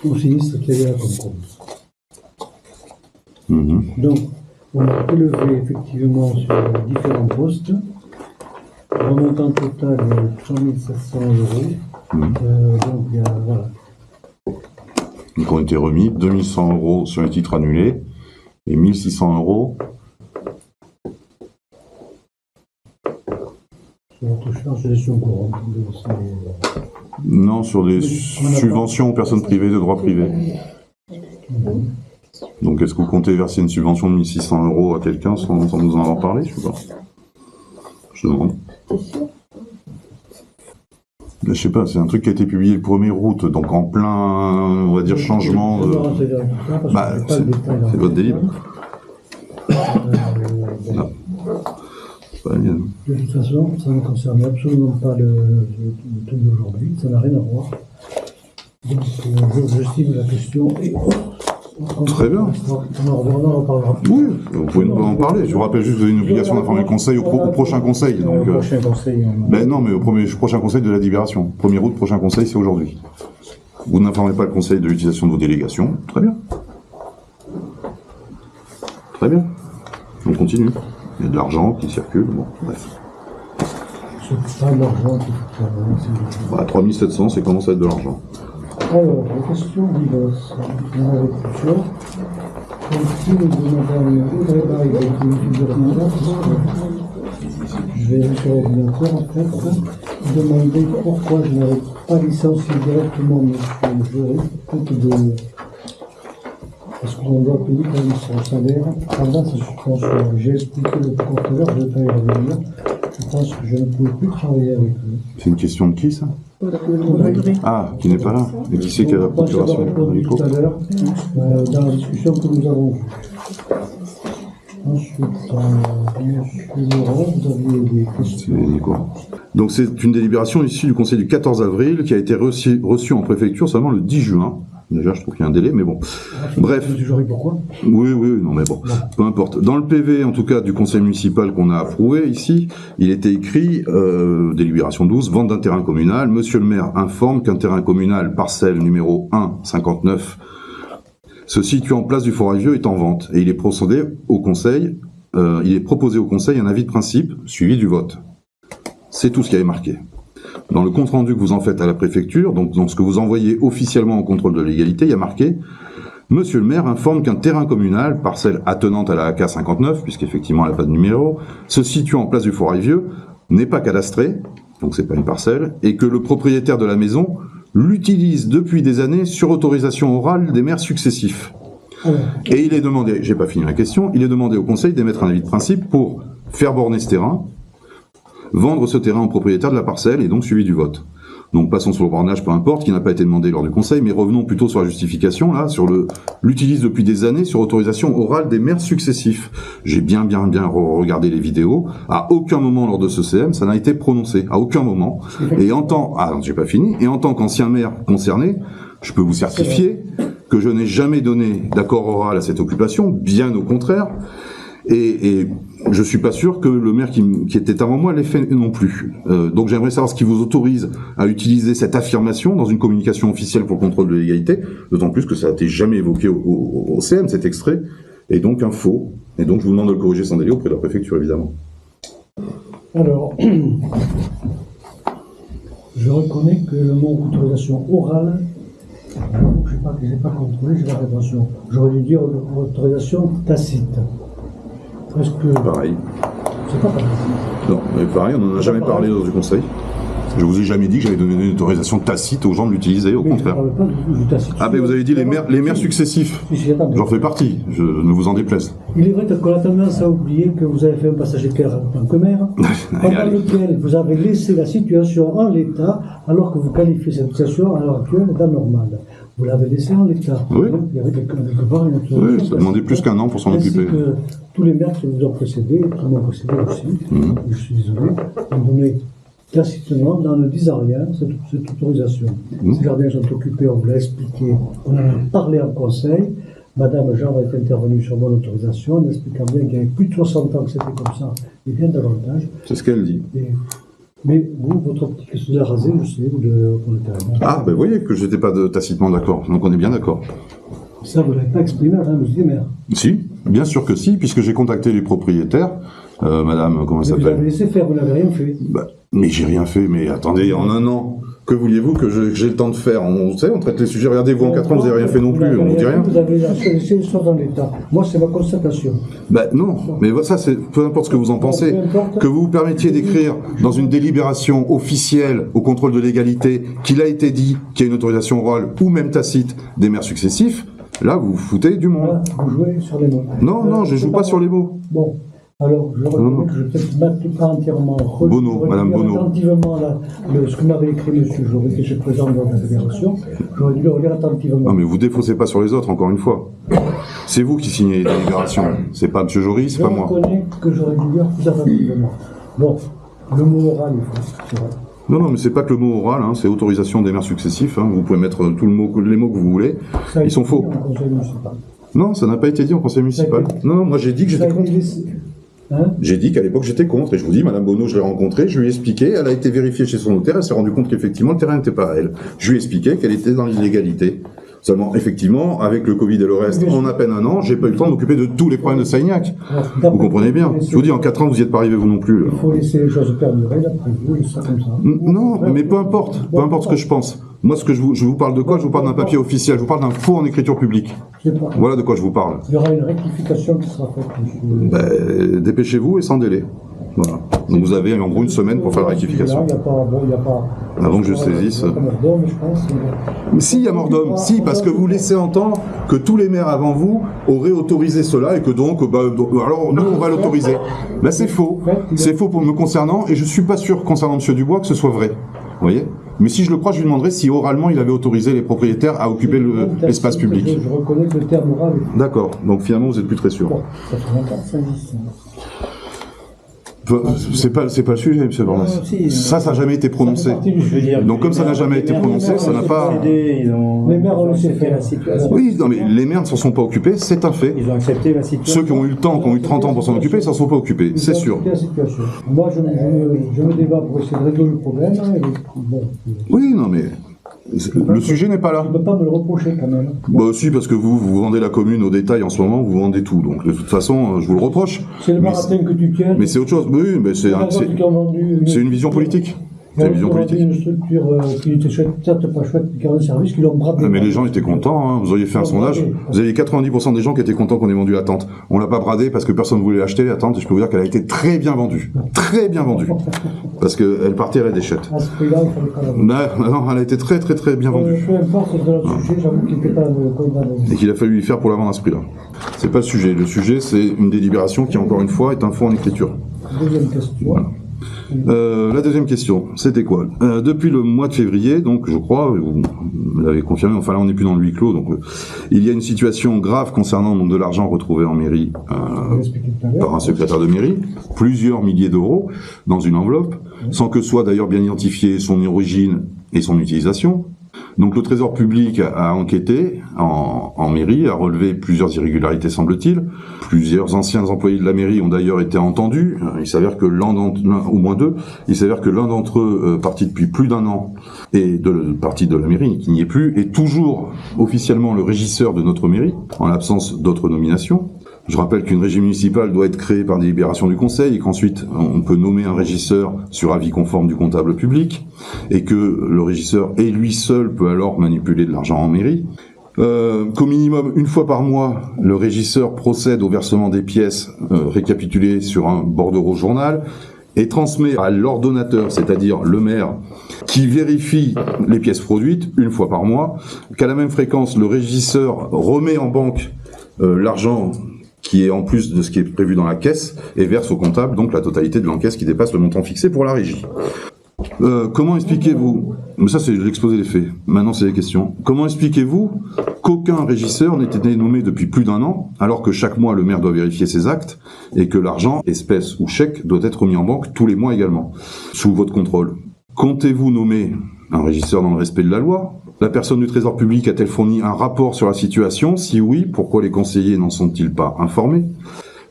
au sinistre qu'il y avait à la Comcom. Donc, on a élevé effectivement sur différents postes, remontant total de 3 700 €. Donc, il y a, voilà. Donc, ont été remis 2100 € sur les titres annulés et 1600 € sur votre charge de gestion courante. non, sur des subventions aux personnes privées de droit privé. Donc, est-ce que vous comptez verser une subvention de 1600 € à quelqu'un sans nous en avoir parlé? Je sais pas. Je demande. Je sais pas, c'est un truc qui a été publié le 1er août, donc en plein, on va dire, changement de... Bah, c'est votre délire. Non. C'est pas la mienne. De toute façon, ça ne concerne absolument pas le truc d'aujourd'hui, ça n'a rien à voir. Donc, j'estime la question est Très bien. On en reparlera plus. Oui, vous pouvez nous en parler. Je vous rappelle juste que vous avez une obligation d'informer le conseil au prochain conseil. Donc, Au prochain conseil. ben non, mais au prochain conseil de la délibération. 1er août, prochain conseil, c'est aujourd'hui. Vous n'informez pas le conseil de l'utilisation de vos délégations. Très bien. Très bien. On continue. Il y a de l'argent qui circule. Bon, bref. C'est pas de l'argent qu'il faut faire. Bah, 3700, c'est commence à être de l'argent. Alors, la question diverse. On avait plusieurs. Continue de madame Audrey Barry, qui est de la je vais aller sur l'ordinateur en fait, demander pourquoi je n'avais pas licencié directement M. Jory, plutôt de. Parce qu'on doit payer quand même son salaire pendant sa suspension. J'ai expliqué le contrôleur, je ne vais pas y revenir. Je pense que je ne pouvais plus travailler avec lui. C'est une question de qui, ça? Ah, qui n'est pas là. Et qui c'est qui a la procuration? Tout à l'heure, dans la discussion que nous avons eue. Ensuite, M. Laurent, vous aviez des questions. Donc c'est une délibération issue du conseil du 14 avril qui a été reçue en préfecture seulement le 10 juin. Déjà, je trouve qu'il y a un délai, mais bon. Bref. Pourquoi ? Oui, non, mais bon, peu importe. Dans le PV, en tout cas, du conseil municipal qu'on a approuvé ici, il était écrit, délibération 12, vente d'un terrain communal. Monsieur le maire informe qu'un terrain communal, parcelle numéro 159, se situe en place du Forêt-Vieux est en vente. Et il est proposé au conseil un avis de principe, suivi du vote. C'est tout ce qui avait marqué. Dans le compte-rendu que vous en faites à la préfecture, donc dans ce que vous envoyez officiellement au contrôle de légalité, il y a marqué « Monsieur le maire informe qu'un terrain communal, parcelle attenante à la AK 59, puisqu'effectivement elle n'a pas de numéro, se situe en place du Forêt-Vieux, n'est pas cadastré, donc c'est pas une parcelle, et que le propriétaire de la maison l'utilise depuis des années sur autorisation orale des maires successifs. » Et il est demandé, j'ai pas fini la question, il est demandé au conseil d'émettre un avis de principe pour faire borner ce terrain, vendre ce terrain au propriétaire de la parcelle et donc suivi du vote. Donc passons sur le bornage, peu importe, qui n'a pas été demandé lors du conseil, mais revenons plutôt sur la justification, là, sur l'utilise depuis des années sur autorisation orale des maires successifs. J'ai bien regardé les vidéos, à aucun moment lors de ce CM, ça n'a été prononcé, à aucun moment. Et en tant, j'ai pas fini, et en tant qu'ancien maire concerné, je peux vous certifier que je n'ai jamais donné d'accord oral à cette occupation, bien au contraire, et je suis pas sûr que le maire qui était avant moi l'ait fait non plus. Donc j'aimerais savoir ce qui vous autorise à utiliser cette affirmation dans une communication officielle pour le contrôle de l'égalité, d'autant plus que ça n'a été jamais évoqué au CM, cet extrait, et donc un faux. Et donc je vous demande de le corriger sans délai auprès de la préfecture, évidemment. Alors, je reconnais que le mot autorisation orale, je n'ai pas contrôlé, j'ai pas fait attention. J'aurais dû dire autorisation tacite. Pareil. C'est pas pareil. Non, mais pareil, on n'en a jamais parlé dans du conseil. Je vous ai jamais dit que j'avais donné une autorisation tacite aux gens de l'utiliser, au contraire. Ah ben vous avez dit les maires successifs. J'en fais partie, je ne vous en déplaise. Il est vrai qu'on a tendance à oublier que vous avez fait un passage éclair en tant que maire, pendant lequel vous avez laissé la situation en l'état, alors que vous qualifiez cette situation à l'heure actuelle d'anormale. Vous l'avez laissé en l'état. Oui. Donc, il y avait quelque part une autorisation. Oui, ça demandait plus qu'un an pour s'en occuper. Que tous les maires qui vous ont précédé, qui m'ont précédé aussi, je suis désolé, ont donné tacitement, en ne disant rien, cette autorisation. Ces gardiens sont occupés, on vous l'a expliqué, on en a parlé en conseil. Madame Jean est intervenue sur mon autorisation, en expliquant bien qu'il y avait plus de 60 ans que c'était comme ça, et bien davantage. C'est ce qu'elle dit. Mais vous, votre optique est de la raser, je sais, ou de terrain. Ah, ben vous voyez que j'étais pas tacitement d'accord, donc on est bien d'accord. Ça, vous ne l'avez pas exprimé, madame, monsieur le maire. Si, bien sûr que si, puisque j'ai contacté les propriétaires, madame, comment elle s'appelle ? Vous l'avez laissé faire, vous n'avez rien fait. Mais j'ai rien fait, mais attendez, en un an, que vouliez-vous que j'ai le temps de faire? On traite les sujets, regardez-vous en 4 ans, vous n'avez rien fait non plus, on ne dit rien. Vous avez laissé les choses dans l'état. Moi, c'est ma constatation. Non, mais ça, c'est peu importe ce que vous en pensez. Que vous vous permettiez d'écrire dans une délibération officielle au contrôle de légalité qu'il a été dit qu'il y a une autorisation orale ou même tacite des maires successifs, là, vous vous foutez du monde. Vous jouez sur les mots. Non, je ne joue pas sur les mots. Bon. Alors, je reconnais que je vais peut-être pas entièrement Bono, madame Bono. Attentivement ce que m'avait écrit monsieur Jory, qui est présent dans la fédération. J'aurais dû le regarder attentivement. Non, mais vous défaussez pas sur les autres, encore une fois. C'est vous qui signez les délibérations. C'est pas monsieur Jory, c'est pas moi. Je reconnais que j'aurais dû lire plus attentivement. Bon, le mot oral, il faut. Non, mais c'est pas que le mot oral, hein, c'est autorisation des maires successifs. Hein. Vous pouvez mettre les mots que vous voulez. Ils sont faux. Non, ça n'a pas été dit en conseil municipal. Non, moi j'ai dit que j'étais contre. J'ai dit qu'à l'époque j'étais contre. Et je vous dis, Madame Bonneau, je l'ai rencontrée, je lui ai expliqué, elle a été vérifiée chez son notaire, elle s'est rendue compte qu'effectivement le terrain n'était pas à elle. Je lui ai expliqué qu'elle était dans l'illégalité. Seulement, effectivement, avec le Covid et le reste, en à peine un an, j'ai pas eu le temps de m'occuper de tous les problèmes de Sagnac. Vous comprenez bien. Je vous dis, en 4 ans, vous n'y êtes pas arrivé vous non plus. Là. Il faut laisser les choses perdurer, d'après vous, et ça comme ça. Non, mais peu importe ce que je pense. Moi, je vous parle de quoi? Je vous parle d'un papier officiel, je vous parle d'un faux en écriture publique. Voilà de quoi je vous parle. Il y aura une rectification qui sera faite. Dépêchez-vous et sans délai. Voilà. Donc vous avez en gros une semaine pour faire la rectification. Avant que je saisisse. Si, il y a mort d'homme. Si, parce que vous laissez entendre que tous les maires avant vous auraient autorisé cela et que donc, alors nous on va l'autoriser. Là c'est faux. C'est faux pour me concernant et je suis pas sûr concernant M. Dubois que ce soit vrai. Vous voyez? Mais si je le crois, je lui demanderai si oralement il avait autorisé les propriétaires à occuper l'espace public. Je reconnais que le terme oral. D'accord. Donc finalement vous n'êtes plus très sûr. Bon, ça fait longtemps que ça existe. C'est pas le sujet, M. Bornas. Ça n'a jamais été prononcé. Donc comme ça n'a jamais été prononcé, ça n'a pas... Les maires ont laissé faire la situation. Oui, non mais les maires ne s'en sont pas occupés, c'est un fait. Ils ont accepté la situation. Ceux qui ont eu le temps, qui ont eu 30 ans pour s'en occuper, ils s'en sont pas occupés, c'est sûr. Moi, je me débat pour essayer de régler le problème. Oui, non mais... Le sujet n'est pas là. Je ne peux pas me le reprocher quand même. Bah aussi parce que vous vendez la commune au détail en ce moment, vous vendez tout. Donc de toute façon, je vous le reproche. C'est le marathon que tu tiens. Mais c'est autre chose. Oui, mais c'est une vision politique. C'est une vision politique. Une structure qui n'était certes pas chouette, qui a un service, qui l'ont bradé. Mais les gens étaient contents, hein. Vous auriez fait un sondage, vous aviez 90% des gens qui étaient contents qu'on ait vendu la tente. On l'a pas bradé parce que personne ne voulait l'acheter, la tente, et je peux vous dire qu'elle a été très bien vendue. Très bien vendue. Parce qu'elle partait à la déchette. À ce prix-là, il fallait pas la vendre. Non, elle a été très bien vendue. Peu importe, c'est notre sujet, j'avoue qu'il n'était pas condamné. Et qu'il a fallu y faire pour la vendre à ce prix-là. C'est pas le sujet. Le sujet, c'est une délibération qui, encore une fois, est un faux en écriture. Deuxième question. Voilà. La deuxième question, c'était quoi? Depuis le mois de février, donc je crois, vous l'avez confirmé, enfin là on n'est plus dans le huis clos, donc il y a une situation grave concernant donc, de l'argent retrouvé en mairie par un secrétaire de mairie, plusieurs milliers d'euros dans une enveloppe, sans que soit d'ailleurs bien identifié son origine et son utilisation. Donc le Trésor public a enquêté en mairie, a relevé plusieurs irrégularités semble-t-il. Plusieurs anciens employés de la mairie ont d'ailleurs été entendus. Il s'avère que au moins deux, il s'avère que l'un d'entre eux, parti depuis plus d'un an, et parti de la mairie, qui n'y est plus, est toujours officiellement le régisseur de notre mairie, en l'absence d'autres nominations. Je rappelle qu'une régie municipale doit être créée par délibération du conseil et qu'ensuite on peut nommer un régisseur sur avis conforme du comptable public et que le régisseur et lui seul peut alors manipuler de l'argent en mairie. Qu'au minimum une fois par mois, le régisseur procède au versement des pièces récapitulées sur un bordereau journal et transmet à l'ordonnateur, c'est-à-dire le maire, qui vérifie les pièces produites une fois par mois, qu'à la même fréquence, le régisseur remet en banque l'argent qui est en plus de ce qui est prévu dans la caisse, et verse au comptable donc la totalité de l'encaisse qui dépasse le montant fixé pour la régie. Comment expliquez-vous, mais ça c'est l'exposé des faits, maintenant c'est les questions, comment expliquez-vous qu'aucun régisseur n'ait été nommé depuis plus d'un an, alors que chaque mois le maire doit vérifier ses actes, et que l'argent, espèce ou chèque, doit être remis en banque tous les mois également, sous votre contrôle? Comptez-vous nommer un régisseur dans le respect de la loi? La personne du Trésor public a-t-elle fourni un rapport sur la situation? Si oui, pourquoi les conseillers n'en sont-ils pas informés?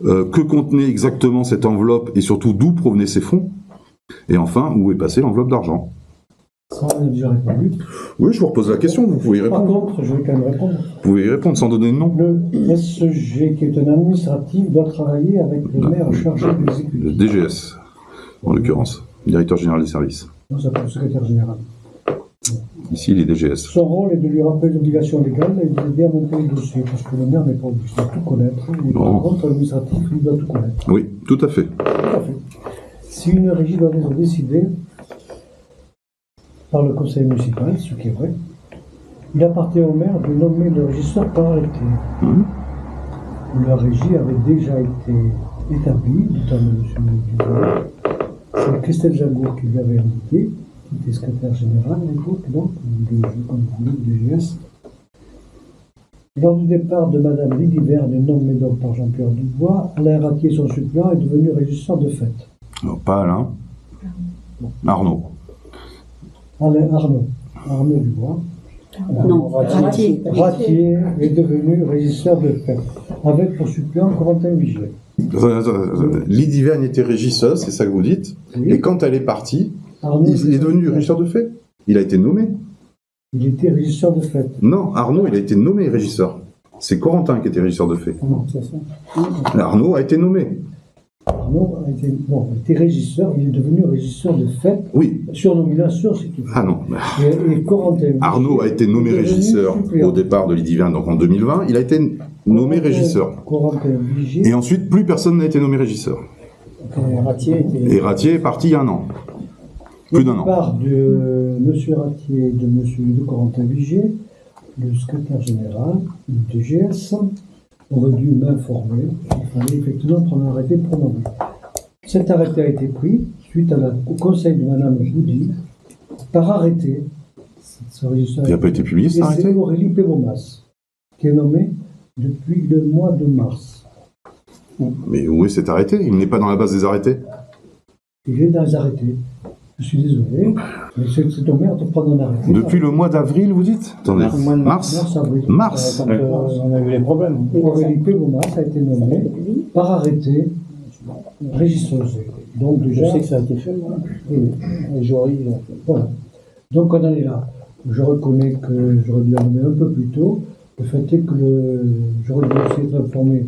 Que contenait exactement cette enveloppe et surtout d'où provenaient ces fonds? Et enfin, où est passée l'enveloppe d'argent? Ça, on a déjà répondu. Oui, je vous repose la question, vous pouvez y répondre. Par contre, je vais quand même répondre. Vous pouvez y répondre sans donner de nom. Le SG, qui est un administratif, doit travailler avec le maire chargé de l'exécutif. Le DGS, en l'occurrence, directeur général des services. Non, ça s'appelle le secrétaire général. Ici, les DGS. Son rôle est de lui rappeler l'obligation légale et de l'aider à monter le dossier, parce que le maire n'est pas obligé de tout connaître. Par contre, l'administratif, lui, doit tout connaître. Oui, tout à fait. Tout à fait. Si une régie doit être décidée par le conseil municipal, ce qui est vrai, il appartient au maire de nommer le régisseur par arrêté. La régie avait déjà été établie, notamment M. Dubois. C'est Christelle Jagour qui l'avait invité, qui était secrétaire général à l'époque, donc, comme vous voulez, du DGS. Lors du départ de Mme Lidiverne, nommée donc par Jean-Pierre Dubois, Alain Ratier, son suppléant, est devenu régisseur de fête. Non, pas Alain. Arnaud. Arnaud Dubois. Non, Ratier. Ratier est devenu régisseur de fête, avec pour suppléant Corentin Vigier. Lydie Vergne était régisseuse, c'est ça que vous dites. Oui. Et quand elle est partie, Arnaud, il est devenu régisseur de fait. Il a été nommé. Il était régisseur de fête. Non, Arnaud, il a été nommé régisseur. C'est Corentin qui était régisseur de fait. Non, c'est ça. Arnaud a été nommé. Arnaud il était régisseur, il est devenu régisseur de fête. Oui. Sur nomination, c'est tout. Ah non. Et Corentin Vigier Arnaud a été nommé est devenu régisseur suppléant. au départ de Lydie Vergne, donc en 2020. Il a été nommé régisseur. Corentin Vigier. Et ensuite, plus personne n'a été nommé régisseur. Ratier était. Et Ratier est parti il y a un an. Plus d'un an. Part de M. Ratier et de Corentin Vigier, le secrétaire général du TGS aurait dû m'informer qu'il fallait effectivement prendre un arrêté pour nommer. Cet arrêté a été pris suite au conseil de Mme Goudy par arrêté. Il n'a pas été publié cet Et arrêté c'est Aurélie Pébomas qui est nommée depuis le mois de mars. Mais où est cet arrêté? Il n'est pas dans la base des arrêtés. Il est dans les arrêtés. Je suis désolé, mais c'est tombé de prendre un arrêté. Depuis le mois d'avril, vous dites? Attendez, mars? Avril. Mars. Quand on a eu les problèmes. Aurélie Pébomas a été nommée par arrêté régisseuse. Donc déjà, Je sais que ça a été fait, moi. oui, Et Jory, voilà. Donc on en est là. Je reconnais que j'aurais dû en nommer un peu plus tôt. Le fait est que j'aurais dû aussi être informé,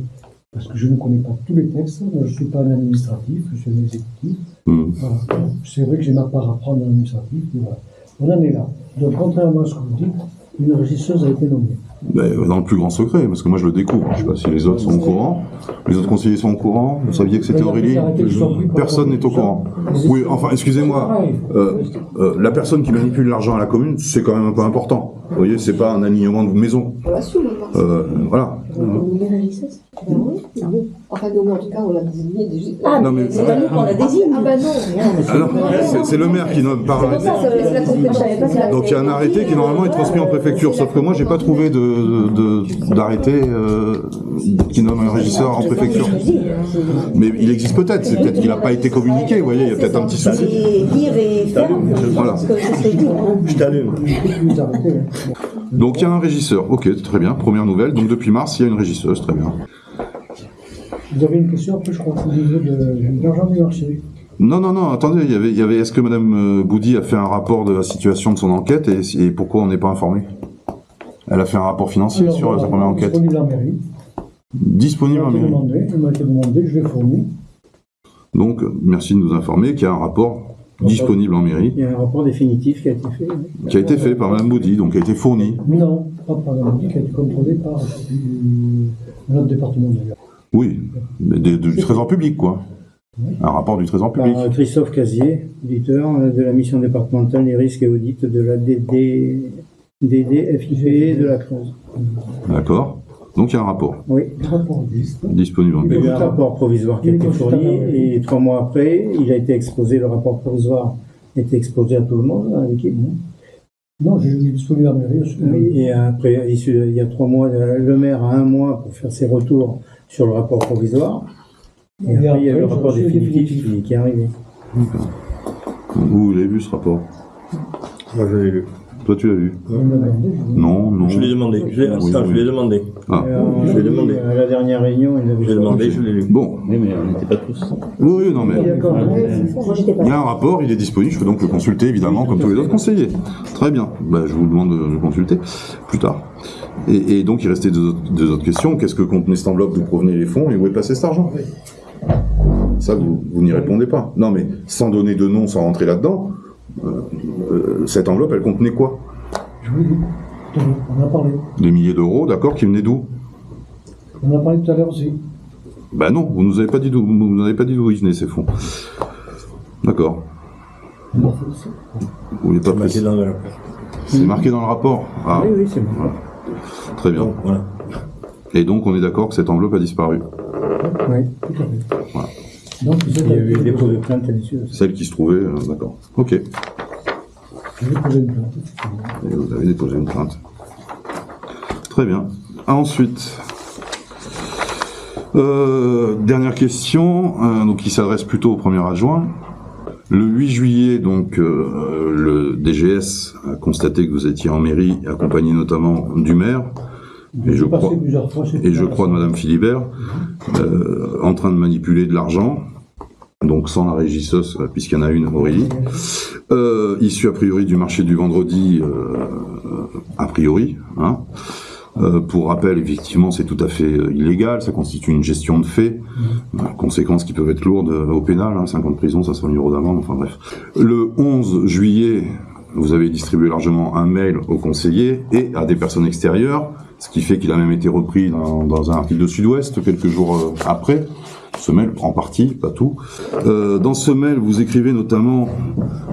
parce que je ne connais pas tous les textes. Moi, je ne suis pas un administratif, je suis un exécutif. Voilà. C'est vrai que j'ai ma part à prendre en administratif. Mais voilà. On en est là. Donc contrairement à ce que vous dites, une régisseuse a été nommée. Dans le plus grand secret, parce que moi je le découvre. Je ne sais pas si les autres sont au courant. Les autres conseillers sont au courant. Vous saviez que c'était Aurélie? Personne n'est au courant. Oui, enfin, excusez-moi. La personne qui manipule l'argent à la commune, c'est quand même un peu important. Vous voyez, c'est pas un alignement de maison. On l'assume, Voilà. Enfin, nous, en tout cas, on l'a désigné déjà. Ah, Non, mais- c'est pas nous qu'on la désigne. Ah, bah non. Ah non, c'est le maire qui nomme par C'est pour arrêté. ça, c'est la compétence. Donc il y a un arrêté qui normalement est transmis en préfecture, sauf que moi j'ai pas trouvé d'arrêté qui nomme un régisseur en préfecture. Mais il existe peut-être, c'est peut-être qu'il n'a pas été communiqué, vous voyez, il y a peut-être un petit souci. Et dire et faire, Voilà. parce que c'est ce que je dis. Hein. Je t'allume. Plus arrêté, hein. Donc il y a un régisseur, ok, très bien, première nouvelle. Donc depuis mars, il y a une régisseuse, très bien. Vous avez une question après, je crois, au niveau de l'argent du marché. Non, attendez, il y avait est-ce que Madame Boudy a fait un rapport de la situation de son enquête et pourquoi on n'est pas informé? Elle a fait un rapport financier Alors, sur voilà, sa première enquête. Disponible en mairie. Disponible en mairie. Il m'a été demandé, je l'ai fourni. Donc merci de nous informer qu'il y a un rapport disponible en mairie, il y a un rapport définitif qui a été fait. Oui. qui a été fait par Madame Boudy, donc qui a été fourni. Non, pas par la mairie, qui a été contrôlé par notre département d'ailleurs. Oui, mais du Trésor public, quoi. Un rapport du Trésor public. Par Christophe Casier, auditeur de la mission départementale des risques et audits de la DDFIP de la Creuse. D'accord. Donc il y a un rapport Oui. Rapport existe. disponible en Il y a eu mairie. un rapport provisoire qui a été fourni et 3 mois après, il a été exposé, le rapport provisoire a été exposé à tout le monde, à l'équipe. Non, j'ai mis disponible en mairie. Oui, et après, il y a 3 mois, le maire a 1 mois pour faire ses retours sur le rapport provisoire. Et après, il y a le rapport définitif qui est arrivé. Vous l'avez vu ce rapport? Moi, je l'ai lu. Toi tu l'as vu? On m'a demandé, Non. Je l'ai demandé. Oui, Je l'ai demandé. Ah. Je l'ai demandé. À la dernière réunion, il avait Je l'ai demandé, je l'ai lu. Bon. Oui, mais on n'était pas tous. Oui, non mais. D'accord. Moi, j'étais pas Il y a un rapport, il est disponible, je peux donc le consulter évidemment comme tous les autres conseillers. Très bien, je vous demande de le consulter plus tard. Et donc il restait deux autres questions. Qu'est-ce que contenait cette enveloppe, d'où provenaient les fonds et où est passé cet argent? Ça, vous n'y répondez pas. Non mais sans donner de nom, sans rentrer là-dedans, cette enveloppe, elle contenait quoi? Je vous l'ai dit. On en a parlé. Des milliers d'euros, d'accord, qui venaient d'où? On en a parlé tout à l'heure aussi. Ben non, vous nous avez pas dit d'où ils venaient ces fonds. D'accord. Vous voulez pas C'est marqué dans le rapport. C'est marqué dans le rapport. Ah, Oui, c'est bon. voilà. Très bien. Donc, voilà. Et donc on est d'accord que cette enveloppe a disparu. Oui. Tout à fait. Voilà. Donc, Il y a eu le dépôt de plainte à l'issue de ça. Celle qui se trouvait, d'accord. Ok. Je vais poser une plainte, effectivement. Et vous avez déposé une plainte. Très bien. Ensuite, dernière question, donc qui s'adresse plutôt au premier adjoint. Le 8 juillet, donc, le DGS a constaté que vous étiez en mairie, accompagné notamment du maire, et je crois de Madame Philibert, en train de manipuler de l'argent, donc sans la régisseuse, puisqu'il y en a une, Aurélie, issue a priori du marché du vendredi, a priori, hein. Pour rappel, effectivement, c'est tout à fait illégal, ça constitue une gestion de fait, conséquences qui peuvent être lourdes au pénal, 5 ans de prison, 500 000 € d'amende, enfin bref. Le 11 juillet, vous avez distribué largement un mail aux conseillers et à des personnes extérieures, ce qui fait qu'il a même été repris dans un article de Sud-Ouest quelques jours après. Ce mail, en partie, pas tout. Dans ce mail, vous écrivez notamment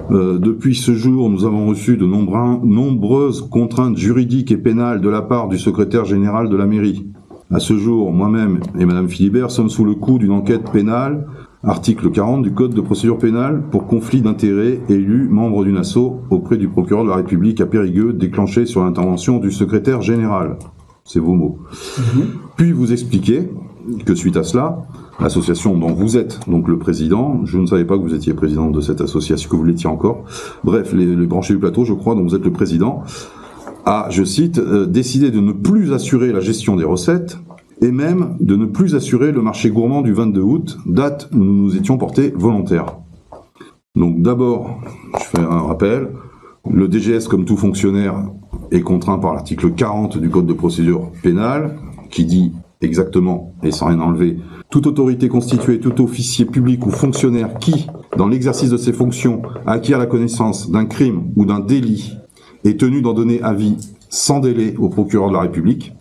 depuis ce jour, nous avons reçu de nombreuses contraintes juridiques et pénales de la part du secrétaire général de la mairie. À ce jour, moi-même et Madame Philibert sommes sous le coup d'une enquête pénale, article 40 du Code de procédure pénale, pour conflit d'intérêts élu membre d'une asso auprès du procureur de la République à Périgueux, déclenché sur l'intervention du secrétaire général. C'est vos mots. Puis vous expliquez que suite à cela, l'association dont vous êtes donc le président, je ne savais pas que vous étiez président de cette association, que vous l'étiez encore, bref, les branchés du plateau, je crois, dont vous êtes le président, a, je cite, décidé de ne plus assurer la gestion des recettes et même de ne plus assurer le marché gourmand du 22 août, date où nous nous étions portés volontaires. Donc d'abord, je fais un rappel, le DGS, comme tout fonctionnaire, est contraint par l'article 40 du Code de procédure pénale, qui dit exactement, et sans rien enlever, toute autorité constituée, tout officier public ou fonctionnaire qui, dans l'exercice de ses fonctions, acquiert la connaissance d'un crime ou d'un délit, est tenu d'en donner avis sans délai au procureur de la République,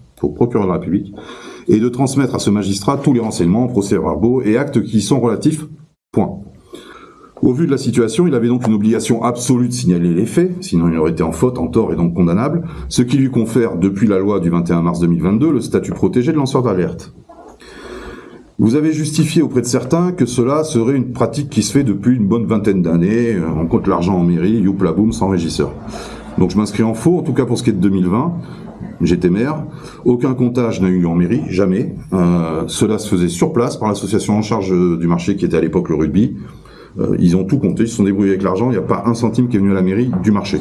et de transmettre à ce magistrat tous les renseignements, procès-verbaux et actes qui y sont relatifs, point. Au vu de la situation, il avait donc une obligation absolue de signaler les faits, sinon il aurait été en faute, en tort et donc condamnable, ce qui lui confère, depuis la loi du 21 mars 2022, le statut protégé de lanceur d'alerte. Vous avez justifié auprès de certains que cela serait une pratique qui se fait depuis une bonne vingtaine d'années, on compte l'argent en mairie, youpla boum, sans régisseur. Donc je m'inscris en faux, en tout cas pour ce qui est de 2020, j'étais maire, aucun comptage n'a eu lieu en mairie, jamais, cela se faisait sur place par l'association en charge du marché qui était à l'époque le rugby. Ils ont tout compté, ils se sont débrouillés avec l'argent, il n'y a pas un centime qui est venu à la mairie du marché.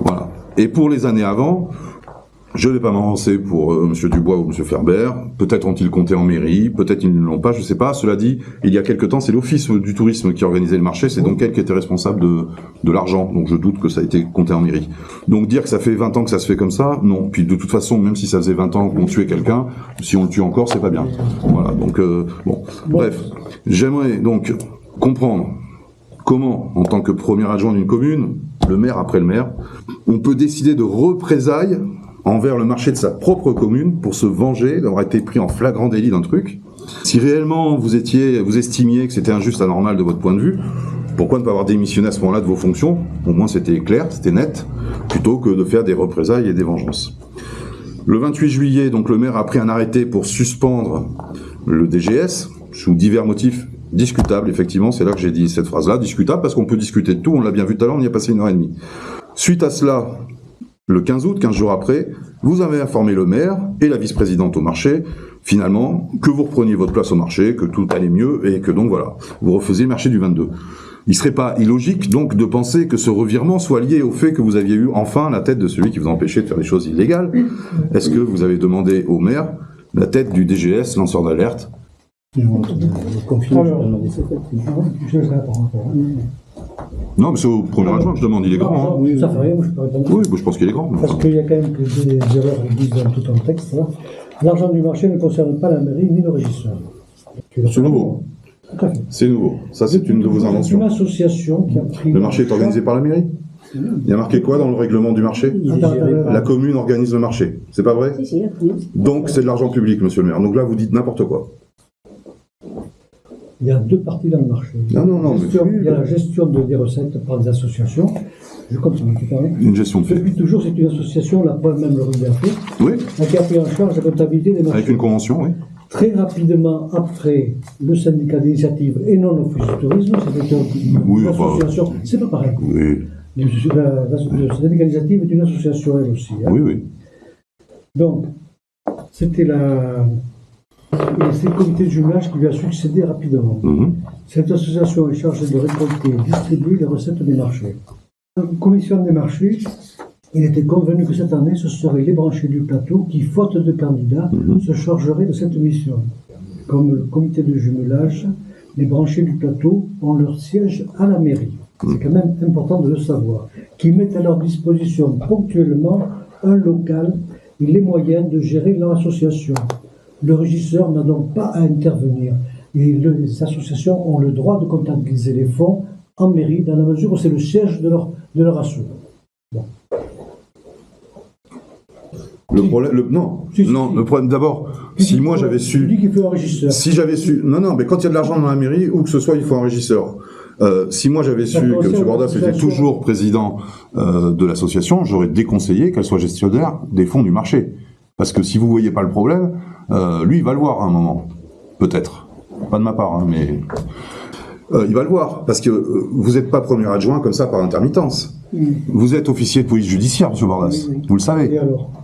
Voilà. Et pour les années avant, je ne vais pas m'avancer pour M. Dubois ou M. Ferber, peut-être ont-ils compté en mairie, peut-être ils ne l'ont pas, je ne sais pas. Cela dit, il y a quelque temps, c'est l'Office du tourisme qui organisait le marché, c'est donc elle qui était responsable de l'argent, donc je doute que ça a été compté en mairie. Donc dire que ça fait 20 ans que ça se fait comme ça, non. Puis de toute façon, même si ça faisait 20 ans qu'on tuait quelqu'un, si on le tue encore, c'est pas bien. Voilà, donc bon. Bref, j'aimerais donc comprendre comment, en tant que premier adjoint d'une commune, le maire après le maire, on peut décider de représailles envers le marché de sa propre commune pour se venger d'avoir été pris en flagrant délit d'un truc. Si réellement vous estimiez que c'était injuste, anormal de votre point de vue, pourquoi ne pas avoir démissionné à ce moment-là de vos fonctions? Au moins c'était clair, c'était net, plutôt que de faire des représailles et des vengeances. Le 28 juillet, donc le maire a pris un arrêté pour suspendre le DGS, sous divers motifs discutables, effectivement, c'est là que j'ai dit cette phrase-là, discutable, parce qu'on peut discuter de tout, on l'a bien vu tout à l'heure, on y a passé 1h30. Suite à cela, le 15 août, 15 jours après, vous avez informé le maire et la vice-présidente au marché, finalement, que vous repreniez votre place au marché, que tout allait mieux, et que donc voilà, vous refaisiez le marché du 22. Il serait pas illogique, donc, de penser que ce revirement soit lié au fait que vous aviez eu enfin la tête de celui qui vous empêchait de faire des choses illégales. Est-ce que vous avez demandé au maire la tête du DGS, lanceur d'alerte? Non, mais c'est au premier adjoint que je demande, il est grand. Hein. Ça fait rien, moi je peux répondre. Oui, je pense qu'il est grand. Parce qu'il y a quand même que des erreurs qui disent dans tout un texte. Là. L'argent du marché ne concerne pas la mairie ni le régisseur. C'est nouveau. C'est nouveau. Ça, c'est une de vos inventions. C'est une association qui a pris... Le marché est organisé par la mairie? Il y a marqué quoi dans le règlement du marché? La commune organise le marché. C'est pas vrai? Si, Donc c'est de l'argent public, monsieur le maire. Donc là, vous dites n'importe quoi. Il y a deux parties dans le marché. Non, il y a la gestion des recettes par des associations. Je continue, tu parles. Une gestion de fait. Depuis toujours, c'est une association, la preuve même le rugby a fait, oui. Qui a pris en charge la comptabilité des marchés. Avec une convention, oui. Très rapidement après le syndicat d'initiative et non l'office du tourisme, c'était une association. C'est pas pareil. Oui. Le syndicat d'initiative est une association elle aussi. Hein. Oui. Donc, c'était Et c'est le comité de jumelage qui lui a succédé rapidement. Cette association est chargée de récolter et distribuer les recettes des marchés. En commission des marchés, il était convenu que cette année, ce seraient les branchés du plateau qui, faute de candidats, se chargeraient de cette mission. Comme le comité de jumelage, les branchés du plateau ont leur siège à la mairie. C'est quand même important de le savoir. Qui mettent à leur disposition ponctuellement un local et les moyens de gérer leur association. Le régisseur n'a donc pas à intervenir. Et les associations ont le droit de comptabiliser les fonds en mairie dans la mesure où c'est le siège de leur asso. Bon. Le problème, le problème d'abord, si moi j'avais su, dis qu'il faut un régisseur. Si j'avais su, non, mais quand il y a de l'argent dans la mairie, où que ce soit, il faut un régisseur. Si moi j'avais su que M. Bordas était toujours président de l'association, j'aurais déconseillé qu'elle soit gestionnaire des fonds du marché. Parce que si vous voyez pas le problème, lui il va le voir à un moment, peut-être, pas de ma part, hein, mais il va le voir, parce que vous n'êtes pas premier adjoint comme ça par intermittence. Vous êtes officier de police judiciaire, M. Bordas, vous le savez.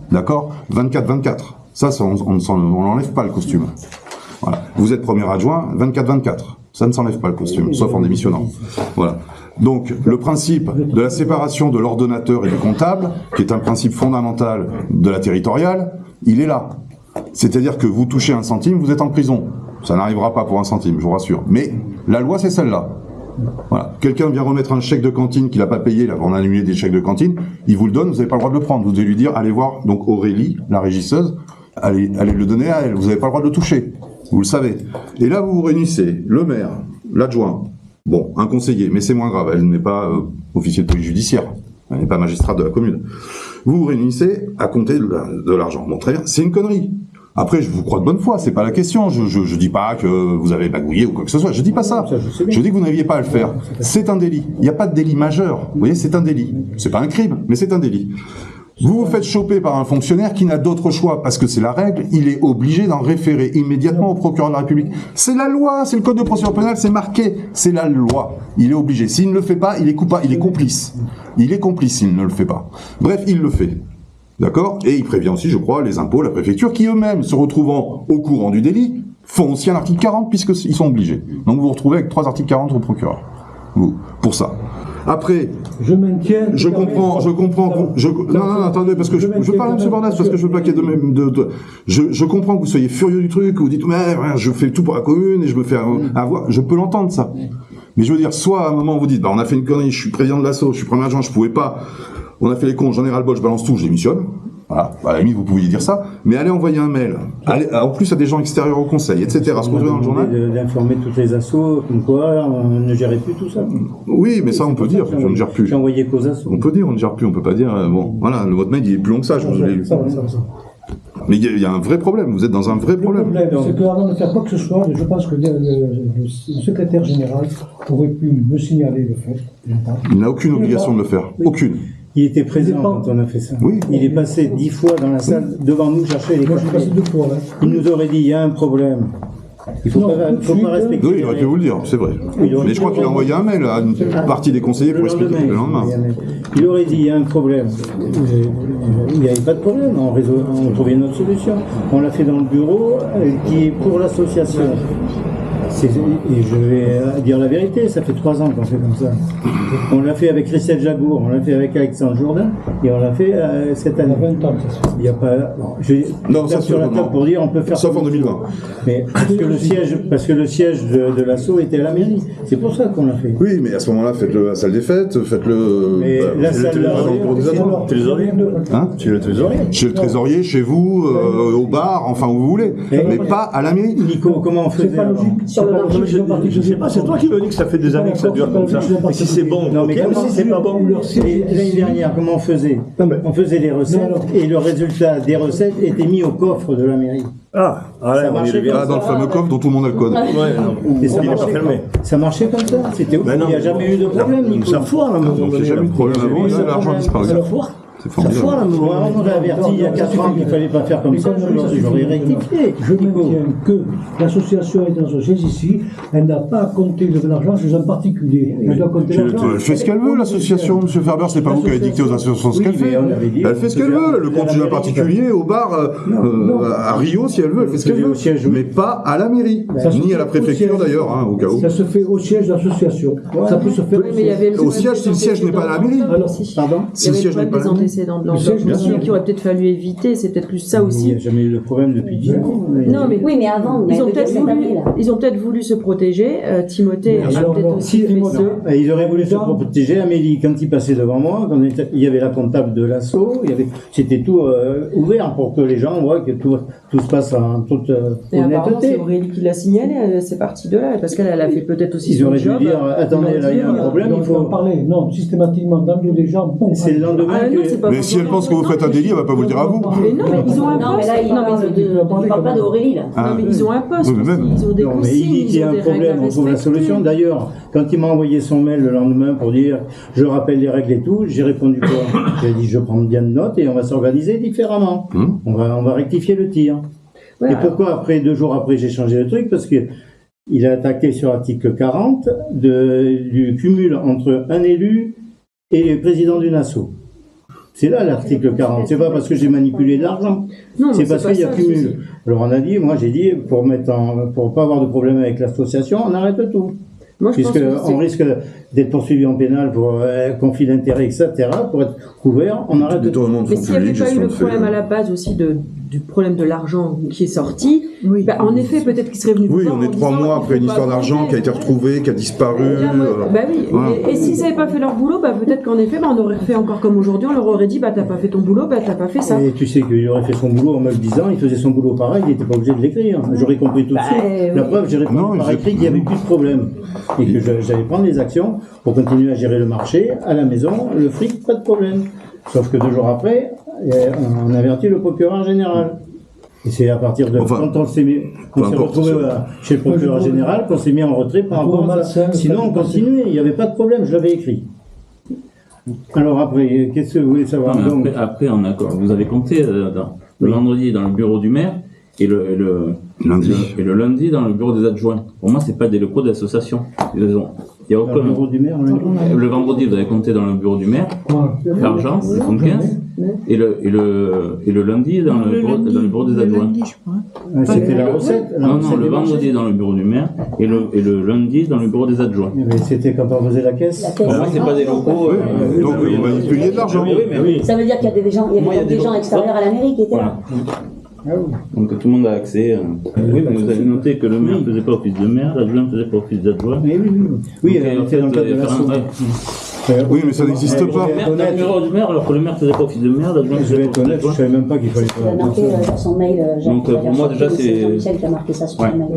D'accord ? 24-24. Ça, on n'enlève pas le costume. Voilà. Vous êtes premier adjoint, 24-24. Ça ne s'enlève pas le costume, sauf en démissionnant. Voilà. Donc, le principe de la séparation de l'ordonnateur et du comptable, qui est un principe fondamental de la territoriale, il est là. C'est-à-dire que vous touchez un centime, vous êtes en prison. Ça n'arrivera pas pour un centime, je vous rassure. Mais la loi, c'est celle-là. Voilà. Quelqu'un vient remettre un chèque de cantine qu'il n'a pas payé, là, on a annulé des chèques de cantine, il vous le donne, vous n'avez pas le droit de le prendre. Vous devez lui dire, allez voir, donc Aurélie, la régisseuse, allez le donner à elle, vous n'avez pas le droit de le toucher. Vous le savez. Et là, vous vous réunissez, le maire, l'adjoint, bon, un conseiller, mais c'est moins grave, elle n'est pas officier de police judiciaire, elle n'est pas magistrate de la commune. Vous vous réunissez à compter de l'argent. Bon, très bien, c'est une connerie. Après, je vous crois de bonne foi, c'est pas la question. Je dis pas que vous avez bagouillé ou quoi que ce soit. Je dis pas ça. Je dis que vous n'aviez pas à le faire. C'est un délit. Il n'y a pas de délit majeur. Vous voyez, c'est un délit. C'est pas un crime, mais c'est un délit. Vous vous faites choper par un fonctionnaire qui n'a d'autre choix, parce que c'est la règle, il est obligé d'en référer immédiatement au procureur de la République. C'est la loi, c'est le code de procédure pénale, c'est marqué, c'est la loi. Il est obligé. S'il ne le fait pas, il est coupable, il est complice. Il est complice s'il ne le fait pas. Bref, il le fait. D'accord ? Et il prévient aussi, je crois, les impôts, la préfecture, qui eux-mêmes, se retrouvant au courant du délit, font aussi un article 40, puisqu'ils sont obligés. Donc vous vous retrouvez avec 3 articles 40 au procureur. Vous, pour ça. Après, je maintiens. Non, attendez, parce que je parle à M. Bordas, parce que je veux pas qu'il y ait je comprends que vous soyez furieux du truc, que vous dites, mais je fais tout pour la commune, et je me fais avoir. Je peux l'entendre, ça. Mais je veux dire, soit à un moment vous dites, on a fait une connerie, je suis président de l'asso, je suis premier adjoint, je pouvais pas. On a fait les cons, j'en ai ras le bol, je balance tout, je démissionne. Voilà, à la limite, vous pouviez dire ça, mais allez envoyer un mail, en plus à des gens extérieurs au conseil, etc. Ce qu'on veut dans le journal. D'informer toutes les assos, comme quoi on ne gérait plus tout ça. Oui, mais ça on peut dire, on ne gère plus. J'ai envoyé qu'aux assos. On peut dire, on ne gère plus, on peut pas dire, bon, voilà, votre mail il est plus long que ça, je vous l'ai lu. Mais il y a un vrai problème, vous êtes dans un vrai problème. Le problème, c'est qu'avant de faire quoi que ce soit, je pense que le secrétaire général aurait pu me signaler le fait. Il n'a aucune obligation de le faire, aucune. Il était présent quand on a fait ça. Oui. Il est passé 10 fois dans la salle devant nous chercher les Moi, je suis passé 2 fois. Hein. Il nous aurait dit, il y a un problème. Il faut pas respecter. Oui, il aurait pu vous le dire, c'est vrai. Mais je crois qu'il a envoyé un mail à une partie des conseillers pour expliquer le lendemain. Il aurait dit, il y a un problème. Il n'y avait pas de problème, on trouvait une autre solution. On l'a fait dans le bureau qui est pour l'association. Et je vais dire la vérité, ça fait 3 ans qu'on fait comme ça. On l'a fait avec Christelle Jagour, on l'a fait avec Alexandre Jourdain, et on l'a fait cette année. 20 ans, ça se fait. Il n'y a pas. Non, ça sur la table pour dire on peut faire. Sauf en 2020. Mais parce que le siège de l'assaut était à la mairie. C'est pour ça qu'on l'a fait. Oui, mais à ce moment-là, faites-le à la salle des fêtes, faites-le. Mais la salle Trésorier. Hein ? Chez le trésorier. Chez le trésorier, chez vous, au bar, enfin où vous voulez. Mais pas à la mairie. Nico, comment on faisait? C'est pas logique. Je sais pas, c'est toi qui me dis que ça fait des années que ça dure comme ça. Et si c'est bon, non, mais ok, mais si c'est pas bon. L'année dernière, comment on faisait? On faisait les recettes et le résultat des recettes était mis au coffre de la mairie. Ah, allez, on y revient. Ah, dans le fameux coffre dont tout le monde a le code. Ouais, non. Et ça Il n'est pas marchait, fermé. ça marchait comme ça. C'était ouf. Ben non. Il n'y a jamais eu de problème, Nico. Ça foire, là, Donc il n'y a jamais eu de problème avant, et là, l'argent a disparu. C'est formidable. Moi, on m'avait averti il y a 4 ans qu'il ne fallait pas faire comme ça, j'aurais rectifié. Je maintiens que l'association étant sociale ici, elle n'a pas à compter de l'argent chez un particulier. Elle doit compter l'argent. Elle fait ce qu'elle veut, l'association, M. Ferber, c'est pas vous qui avez dicté aux associations ce qu'elle fait. Elle fait ce qu'elle veut. Le compte chez un particulier, au bar, à Rio, si elle veut, elle fait ce qu'elle veut. Mais pas à la mairie, ni à la préfecture d'ailleurs, hein, au cas où. Ça se fait au siège d'association. Ça peut se faire au siège, si le siège n'est pas à la mairie. Pardon ? Si le siège n'est pas à la mairie. De l'enveloppe qu'il aurait peut-être fallu éviter, c'est peut-être plus ça aussi. Il n'y a jamais eu de problème depuis 10 ans. Non, mais oui, mais avant, ils ont peut-être voulu se protéger. Timothée a peut-être aussi fait ça. Ils auraient voulu se protéger. Amélie, quand il passait devant moi, il y avait la comptable de l'assaut, c'était tout ouvert pour que les gens voient que tout se passe en toute Et apparemment, c'est honnêteté. Aurélie qui l'a signalé, c'est parti de là, parce qu'elle a fait peut-être aussi Ils son auraient dû job. dire, attendez, là, il y a un problème, il Il faut en faut... parler. Non, systématiquement, d'amener les gens. Bon, C'est le lendemain Ah non, que... c'est pas Mais si elle pense que vous faites un délit, elle va pas vous le dire à vous. Mais non, mais ils ont un Non, mais poste. là, il ne parle pas d'Aurélie, là. Ah, Non, mais ils ont un poste, oui, mais même. ils ont des Non, mais consignes, il dit qu'il y ils a ont un des règles problème, à on trouve la respecter. solution. D'ailleurs, quand il m'a envoyé son mail le lendemain pour dire je rappelle les règles et tout, j'ai répondu quoi? J'ai dit je prends bien de notes et on va s'organiser différemment. On va rectifier le tir. Ouais, et pourquoi après, 2 jours après, j'ai changé le truc? Parce que il a attaqué sur l'article 40 du cumul entre un élu et le président d'une asso. C'est là l'article 40. C'est pas parce que j'ai manipulé de l'argent. Non, mais C'est parce pas qu'il y a ça, le souci. cumul. Alors on a dit, moi j'ai dit, pour pas avoir de problème avec l'association, on arrête tout. Moi, je pense Puisqu'on risque d'être poursuivi en pénal pour conflit d'intérêt, etc. Pour être couvert, on arrête tout. Détournement de Mais fonds s'il n'y avait publics, pas eu gestion le de problème fait. à la base aussi du problème de l'argent qui est sorti, bah, en effet, peut-être qu'il serait venu. Oui, vous voir on est en 3 disant, mois il après faut une pas histoire d'argent augmenter. qui a été retrouvée, qui a disparu. Bah oui, voilà. et s'ils n'avaient pas fait leur boulot, bah peut-être qu'en effet, bah, on aurait fait encore comme aujourd'hui, on leur aurait dit, bah t'as pas fait ton boulot, bah t'as pas fait ça. Et tu sais qu'il aurait fait son boulot en me le disant, il faisait son boulot pareil, il n'était pas obligé de l'écrire. J'aurais compris tout de suite. La oui. preuve, j'ai répondu Non, par j'ai- écrit qu'il n'y avait plus de problème. Et que j'allais prendre les actions pour continuer à gérer le marché, à la maison, le fric, pas de problème. Sauf que 2 jours après, on avertit le procureur général. Et c'est à partir de Enfin, quand on s'est importe, retrouvé c'est- chez le procureur général qu'on s'est mis en retrait par rapport à ça. Sinon, on continuait, il n'y avait pas de problème, je l'avais écrit. Alors après, qu'est-ce que vous voulez savoir? Non, mais Donc, après, on a, vous avez compté le vendredi dans le bureau du maire et le lundi dans le bureau des adjoints. Pour moi, c'est pas des locaux d'association. Il y a dans le aucun. bureau du maire, Le vendredi, vous avez compté dans le bureau du maire, l'argent, c'est 75, et le lundi dans le bureau des adjoints. c'était la recette. la Non, recette non, le du marché. vendredi dans le bureau du maire et le lundi dans le bureau des adjoints. Mais c'était quand on faisait la caisse. La caisse. Pour moi, c'est pas des locaux. Donc, vous manipulez de l'argent. Oui, mais oui. Ça veut dire qu'il y a des gens, il y Moi, il y a avait des des gens gens- extérieurs à la mairie qui étaient là. Voilà. Donc tout le monde a accès. Oui, mais vous avez noté que le maire ne faisait pas office de maire, l'adjoint ne faisait pas office d'adjoint. Oui, oui, oui. Oui, Donc, elle en était fait, dans le cadre de vous la avez fait sauce. Oui, mais ça n'existe pas. Dans le bureau du maire, alors que le maire ne faisait pas office de maire, l'adjoint ne Je vais faisait pas être office honnête, je d'adjoint. savais même pas qu'il fallait Il a faire marqué sur son mail, Donc, pour moi, déjà, c'est- Jean-Michel qui a marqué ça sur Ouais. son mail.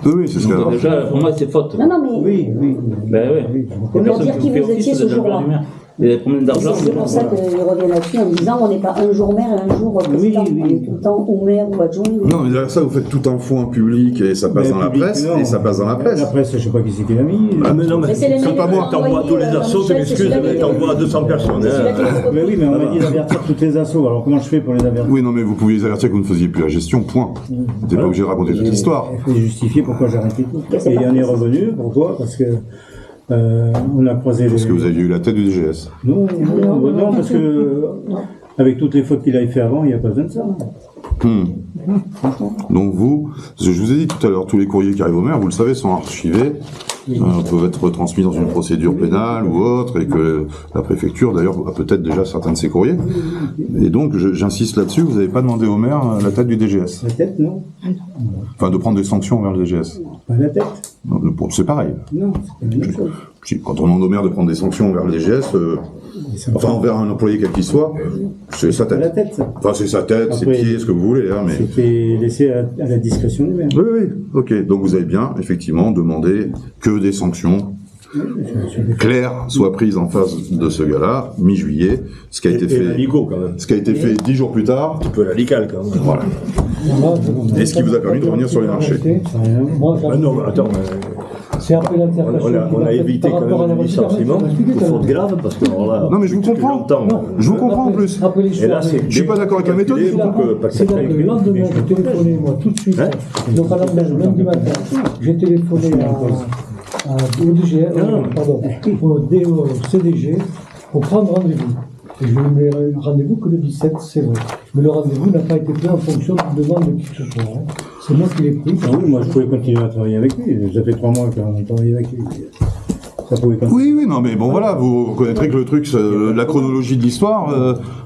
Oui, oui, c'est ce Donc, qu'elle déjà, pour moi, c'est faute. Non, non, mais Oui, oui. Ben oui. Oui, on va Personne dire qui qui fait vous office étiez de ce l'adjoint jour-là. du maire. Il y a des problèmes d'argent. C'est pour ça qu'il revient là-dessus en disant on n'est pas un jour maire et un jour président. Oui, oui. On est tout le temps ou maire ou adjoint. Non, mais derrière ça, vous faites tout un fond en public et ça passe Mais dans la public, presse non. et ça passe dans la presse. La presse, je sais pas qui c'est qui l'a mis. Ah, mais non, mais Mais c'est les c'est mails pas que moi t'as qui t'envoie à tous les envoyés, assos, tu Jean-Michel, m'excuses, c'est celui-là mais qui- t'envoies à 200 personnes. C'est celui-là qui hein. nous Mais oui, mais on m'a dit d'avertir toutes les assos. Alors comment je fais pour les avertir? Oui, non, mais vous pouviez les avertir que vous ne faisiez plus la gestion, point. Vous n'êtes pas obligé de raconter toute l'histoire. Il faut justifier pourquoi j'ai arrêté tout. c'est Et il y en est parti. revenu. Pourquoi? Parce que on a croisé Parce que les... vous aviez eu la tête du DGS. Non, parce que avec toutes les fautes qu'il avait fait avant, il n'y a pas besoin de ça. Donc vous, je vous ai dit tout à l'heure, tous les courriers qui arrivent au maire, vous le savez, sont archivés, peuvent être retransmis dans une procédure pénale ou autre, et que la préfecture, d'ailleurs, a peut-être déjà certains de ces courriers. Et donc, j'insiste là-dessus, vous n'avez pas demandé au maire la tête du DGS. La tête, non. Enfin, de prendre des sanctions envers le DGS. Pas la tête. C'est pareil. Non, c'est pas la même chose. Si, quand on demande au maire de prendre des sanctions envers le DGS, enfin envers un employé quel qu'il soit, c'est sa Pas la tête. tête, ça. Enfin, c'est sa tête, ses Après, pieds, ce que vous voulez, hein, mais... C'était laissé à la discrétion du maire. Oui, oui, ok. Donc vous avez bien, effectivement, demandé que des sanctions claires soient prises en face de ce gars-là, mi-juillet, ce qui a été Et la fait... Ligo, quand même. Ce qui a été fait 10 jours plus tard, Un peu la Lical, quand même. voilà. Et ce qui vous a permis de revenir sur les marchés. Moi, Ah non, mais attends, mais C'est après l'interprétation. On a évité quand même le licenciement pour faute grave, parce que là, Non, mais je vous comprends. Je vous comprends en plus. Après les Et là, soirs, c'est Je suis pas d'accord avec la méthode. c'est là que le lendemain, j'ai téléphoné, moi, tout de suite. Donc, à la même, lundi matin, j'ai téléphoné au DGR, pardon, au CDG pour prendre rendez-vous. Et je n'ai eu rendez-vous que le 17, c'est vrai. Mais le rendez-vous n'a pas été pris en fonction de demande de qui que ce soit. C'est moi qui l'ai pris. Ah oui, moi je pouvais continuer à travailler avec lui. Ça fait 3 mois qu'on travaille avec lui. Ça pouvait continuer. Oui, non, mais bon, voilà, vous reconnaîtrez que le truc, la chronologie de l'histoire,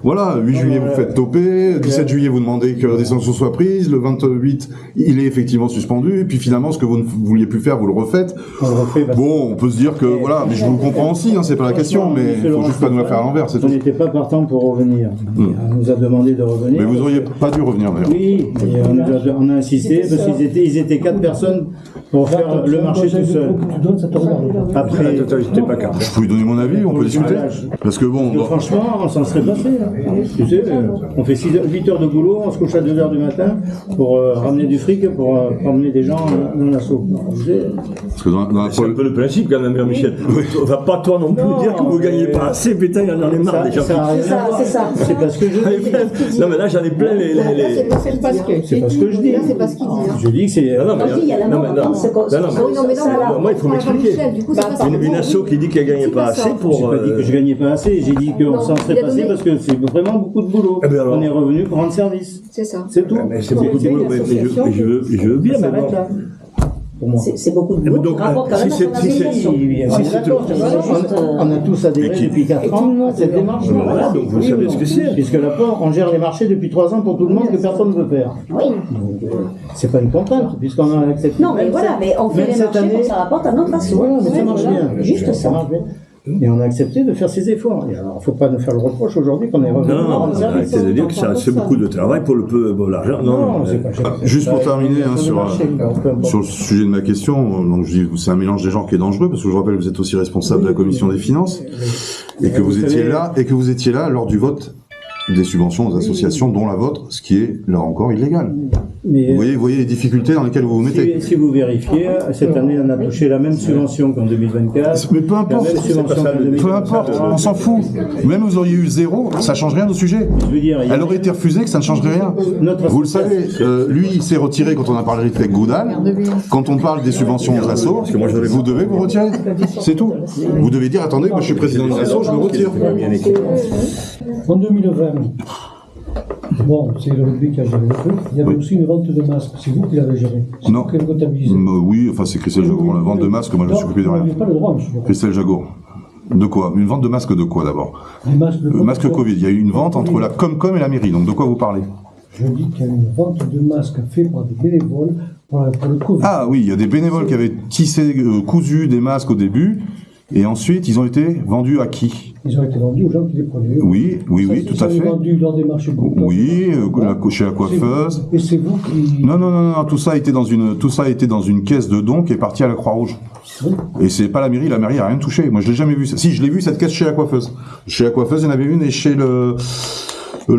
voilà, 8 juillet, vous faites toper, 17 juillet, vous demandez que des sanctions soient prises, le 28, il est effectivement suspendu, et puis finalement, ce que vous ne vouliez plus faire, vous le refaites. On le refait parce Bon, on peut se dire que, voilà, mais je vous comprends aussi, hein, c'est pas la question, mais il faut juste pas nous la faire à l'envers, c'est on tout. n'était pas partant pour revenir. On nous a demandé de revenir. Mais vous auriez pas dû revenir, d'ailleurs. Oui, et on a insisté parce qu'ils étaient 4 personnes pour faire le marché tout seul. Tu donnes, ça te regarde. Après, Je peux lui donner mon avis, on peut discuter. Parce que bon, donc, franchement, on s'en serait passé. Hein. Tu sais, on fait 8 heures de boulot, on se couche à 2 heures du matin pour ramener du fric, pour emmener des gens dans l'assaut. parce que dans la c'est un peu le principe quand même, Michel. On va pas toi non plus dire que vous gagnez pas assez, putain, il y en a marre déjà. Ça a rien à voir. C'est ça. C'est parce que je Non mais là j'en ai plein les... C'est pas ce que C'est pas ce que je dis. C'est pas ce qu'il dit. hein. Je dis que c'est. Non, mais, Moi, je dis, il y a la non, mort, mais non. c'est quoi- Non, non, Ah oui, non, mais non, non, moi il faut m'expliquer. Michel, du coup, c'est pas ça. Une asso qui dit qu'elle gagne C'est pas pas ça. assez J'ai pour... pas dit que je gagnais pas assez, j'ai dit qu'on Non, s'en serait il a passé donné- parce que c'est vraiment beaucoup de boulot. Eh ben alors. On est revenu pour rendre service. C'est ça. C'est tout. Mais c'est beaucoup de boulot, mais je veux bien, Ça mais bon. s'arrête là. Pour moi. C'est beaucoup de boulot. Donc, par rapport quand si même à c'est- son si c'est- association. Oui, on est d'accord, tu vois, on a tous adhéré depuis 4 ans à cette démarche. Voilà, donc vous savez ce que c'est. Puisque là, on gère les marchés depuis 3 ans pour tout le monde que personne ne veut faire. Oui. Donc, c'est pas une contrainte, puisqu'on a accepté. Non, mais Même voilà, cette- mais on fait même les cette marchés année- pour que ça rapporte à notre asso. Voilà, mais ça Ouais, marche voilà. bien. Juste ça. marche bien. Et on a accepté de faire ces efforts. Et alors, il ne faut pas nous faire le reproche aujourd'hui qu'on est revenu pour Non, rendre service. arrêtez de dire que ça c'est beaucoup de travail pour le peu, pour l'argent. Non, c'est pas cher. juste pour terminer hein, sur sur le sujet de ma question, donc je dis c'est un mélange des genres qui est dangereux parce que je vous rappelle que vous êtes aussi responsable de la commission des finances et que vous étiez là lors du vote des subventions aux associations dont la vôtre, ce qui est là encore illégal. Mais Vous voyez les difficultés dans lesquelles vous vous mettez. si vous vérifiez, cette année, on a touché la même subvention qu'en 2024. Mais peu importe, La même subvention qu'en 2024. peu importe, on s'en fout. Même vous auriez eu 0, ça change rien au sujet. Je veux dire, il y a- Elle aurait été refusée, que ça ne changerait rien. Notre Vous le savez, lui, il s'est retiré quand on a parlé avec Goudal. Quand on parle des subventions aux assos, vous devez vous retirer. C'est tout. Vous devez dire, attendez, moi je suis président d'une asso, je me retire. En 2020, bon, c'est le rugby qui a géré le truc. Il y avait aussi une vente de masques. C'est vous qui l'avez géré. C'est Non. vous qui l'avez comptabilisé. Oui, enfin c'est Christelle Jagour. La vente de masques, moi je me suis occupé de Vous rien. n'avez pas le droit, monsieur. Christelle Jagour. De quoi? Une vente de masques de quoi d'abord? Les masques de Masque Covid. Il y a eu une vente entre la Comcom et la mairie. Donc de quoi vous parlez? Je dis qu'il y a une vente de masques faite par des bénévoles pour le Covid. Ah oui, il y a des bénévoles qui avaient tissé, cousu des masques au début. Et ensuite, ils ont été vendus à qui? Ils ont été vendus aux gens qui les prenaient. Oui, tout à fait. Vendus dans des marchés groupes. Oui, chez la coiffeuse. Et c'est vous qui. Non, tout ça a été dans une caisse de dons qui est partie à la Croix-Rouge. Oui. Et c'est pas la mairie a rien touché. Moi, je l'ai jamais vu. Si, je l'ai vu cette caisse chez la coiffeuse. Chez la coiffeuse, il y en avait une et chez le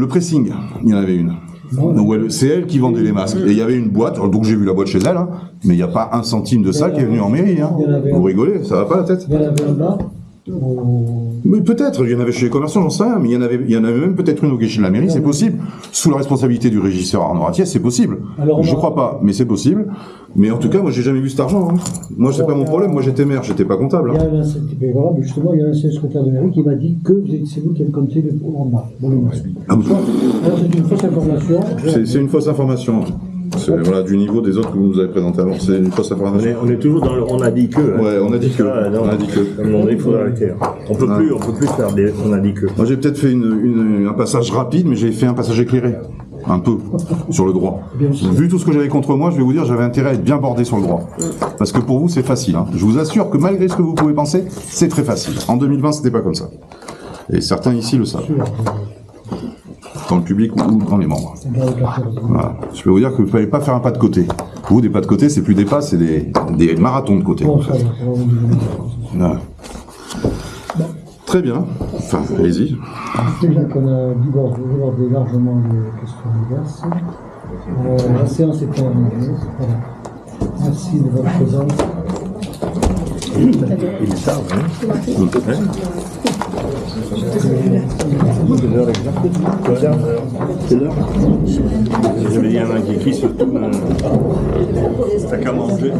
pressing, il y en avait une. Donc c'est elle qui vendait les masques. Et il y avait une boîte, donc j'ai vu la boîte chez elle, hein, mais il n'y a pas un centime de ça qui est venu en mairie. Hein. Vous rigolez, ça va pas la tête? Il y en avait un là. Mais peut-être, il y en avait chez les commerçants, j'en sais rien, mais il y en avait même peut-être une au guichet de la mairie, c'est possible. Sous la responsabilité du régisseur Arnaud Ratiès, c'est possible. Alors, Je crois pas, mais c'est possible. Mais en tout cas, moi j'ai jamais vu cet argent. Hein. Moi c'est pas mon problème, moi j'étais maire, j'étais pas comptable. Il y Hein. a un ancien, voilà, mais justement, il y a un ancien secrétaire de mairie qui m'a dit que c'est vous qui avez compté le programme. Bon, les masques. Ah, bon. Alors c'est une fausse information. C'est une fausse information. C'est voilà, du niveau des autres que vous nous avez présentés avant, c'est une fausse information. On est toujours dans le on a dit que. Hein. Ouais, on a dit que. Ça, non, On a dit que. À un moment donné, il faut arrêter. Hein. On peut plus faire des on a dit que. Moi j'ai peut-être fait un passage rapide, mais j'ai fait un passage éclairé. Un peu, sur le droit. Vu tout ce que j'avais contre moi, je vais vous dire, j'avais intérêt à être bien bordé sur le droit. Parce que pour vous, c'est facile. Hein. Je vous assure que malgré ce que vous pouvez penser, c'est très facile. En 2020, c'était pas comme ça. Et certains ici le savent. Dans le public ou dans les membres. Voilà. Je peux vous dire que vous ne pouvez pas faire un pas de côté. Vous, des pas de côté, c'est plus des pas, c'est des marathons de côté. Bon, En fait. Voilà. Très bien. Enfin, allez-y. C'est bien qu'on a débordé largement les questions diverses. La séance est terminée. Voilà. Merci de votre présence. Il est tard, hein? C'est l'heure exacte? C'est l'heure? Je vais dire à Kiki, surtout, t'as qu'à manger.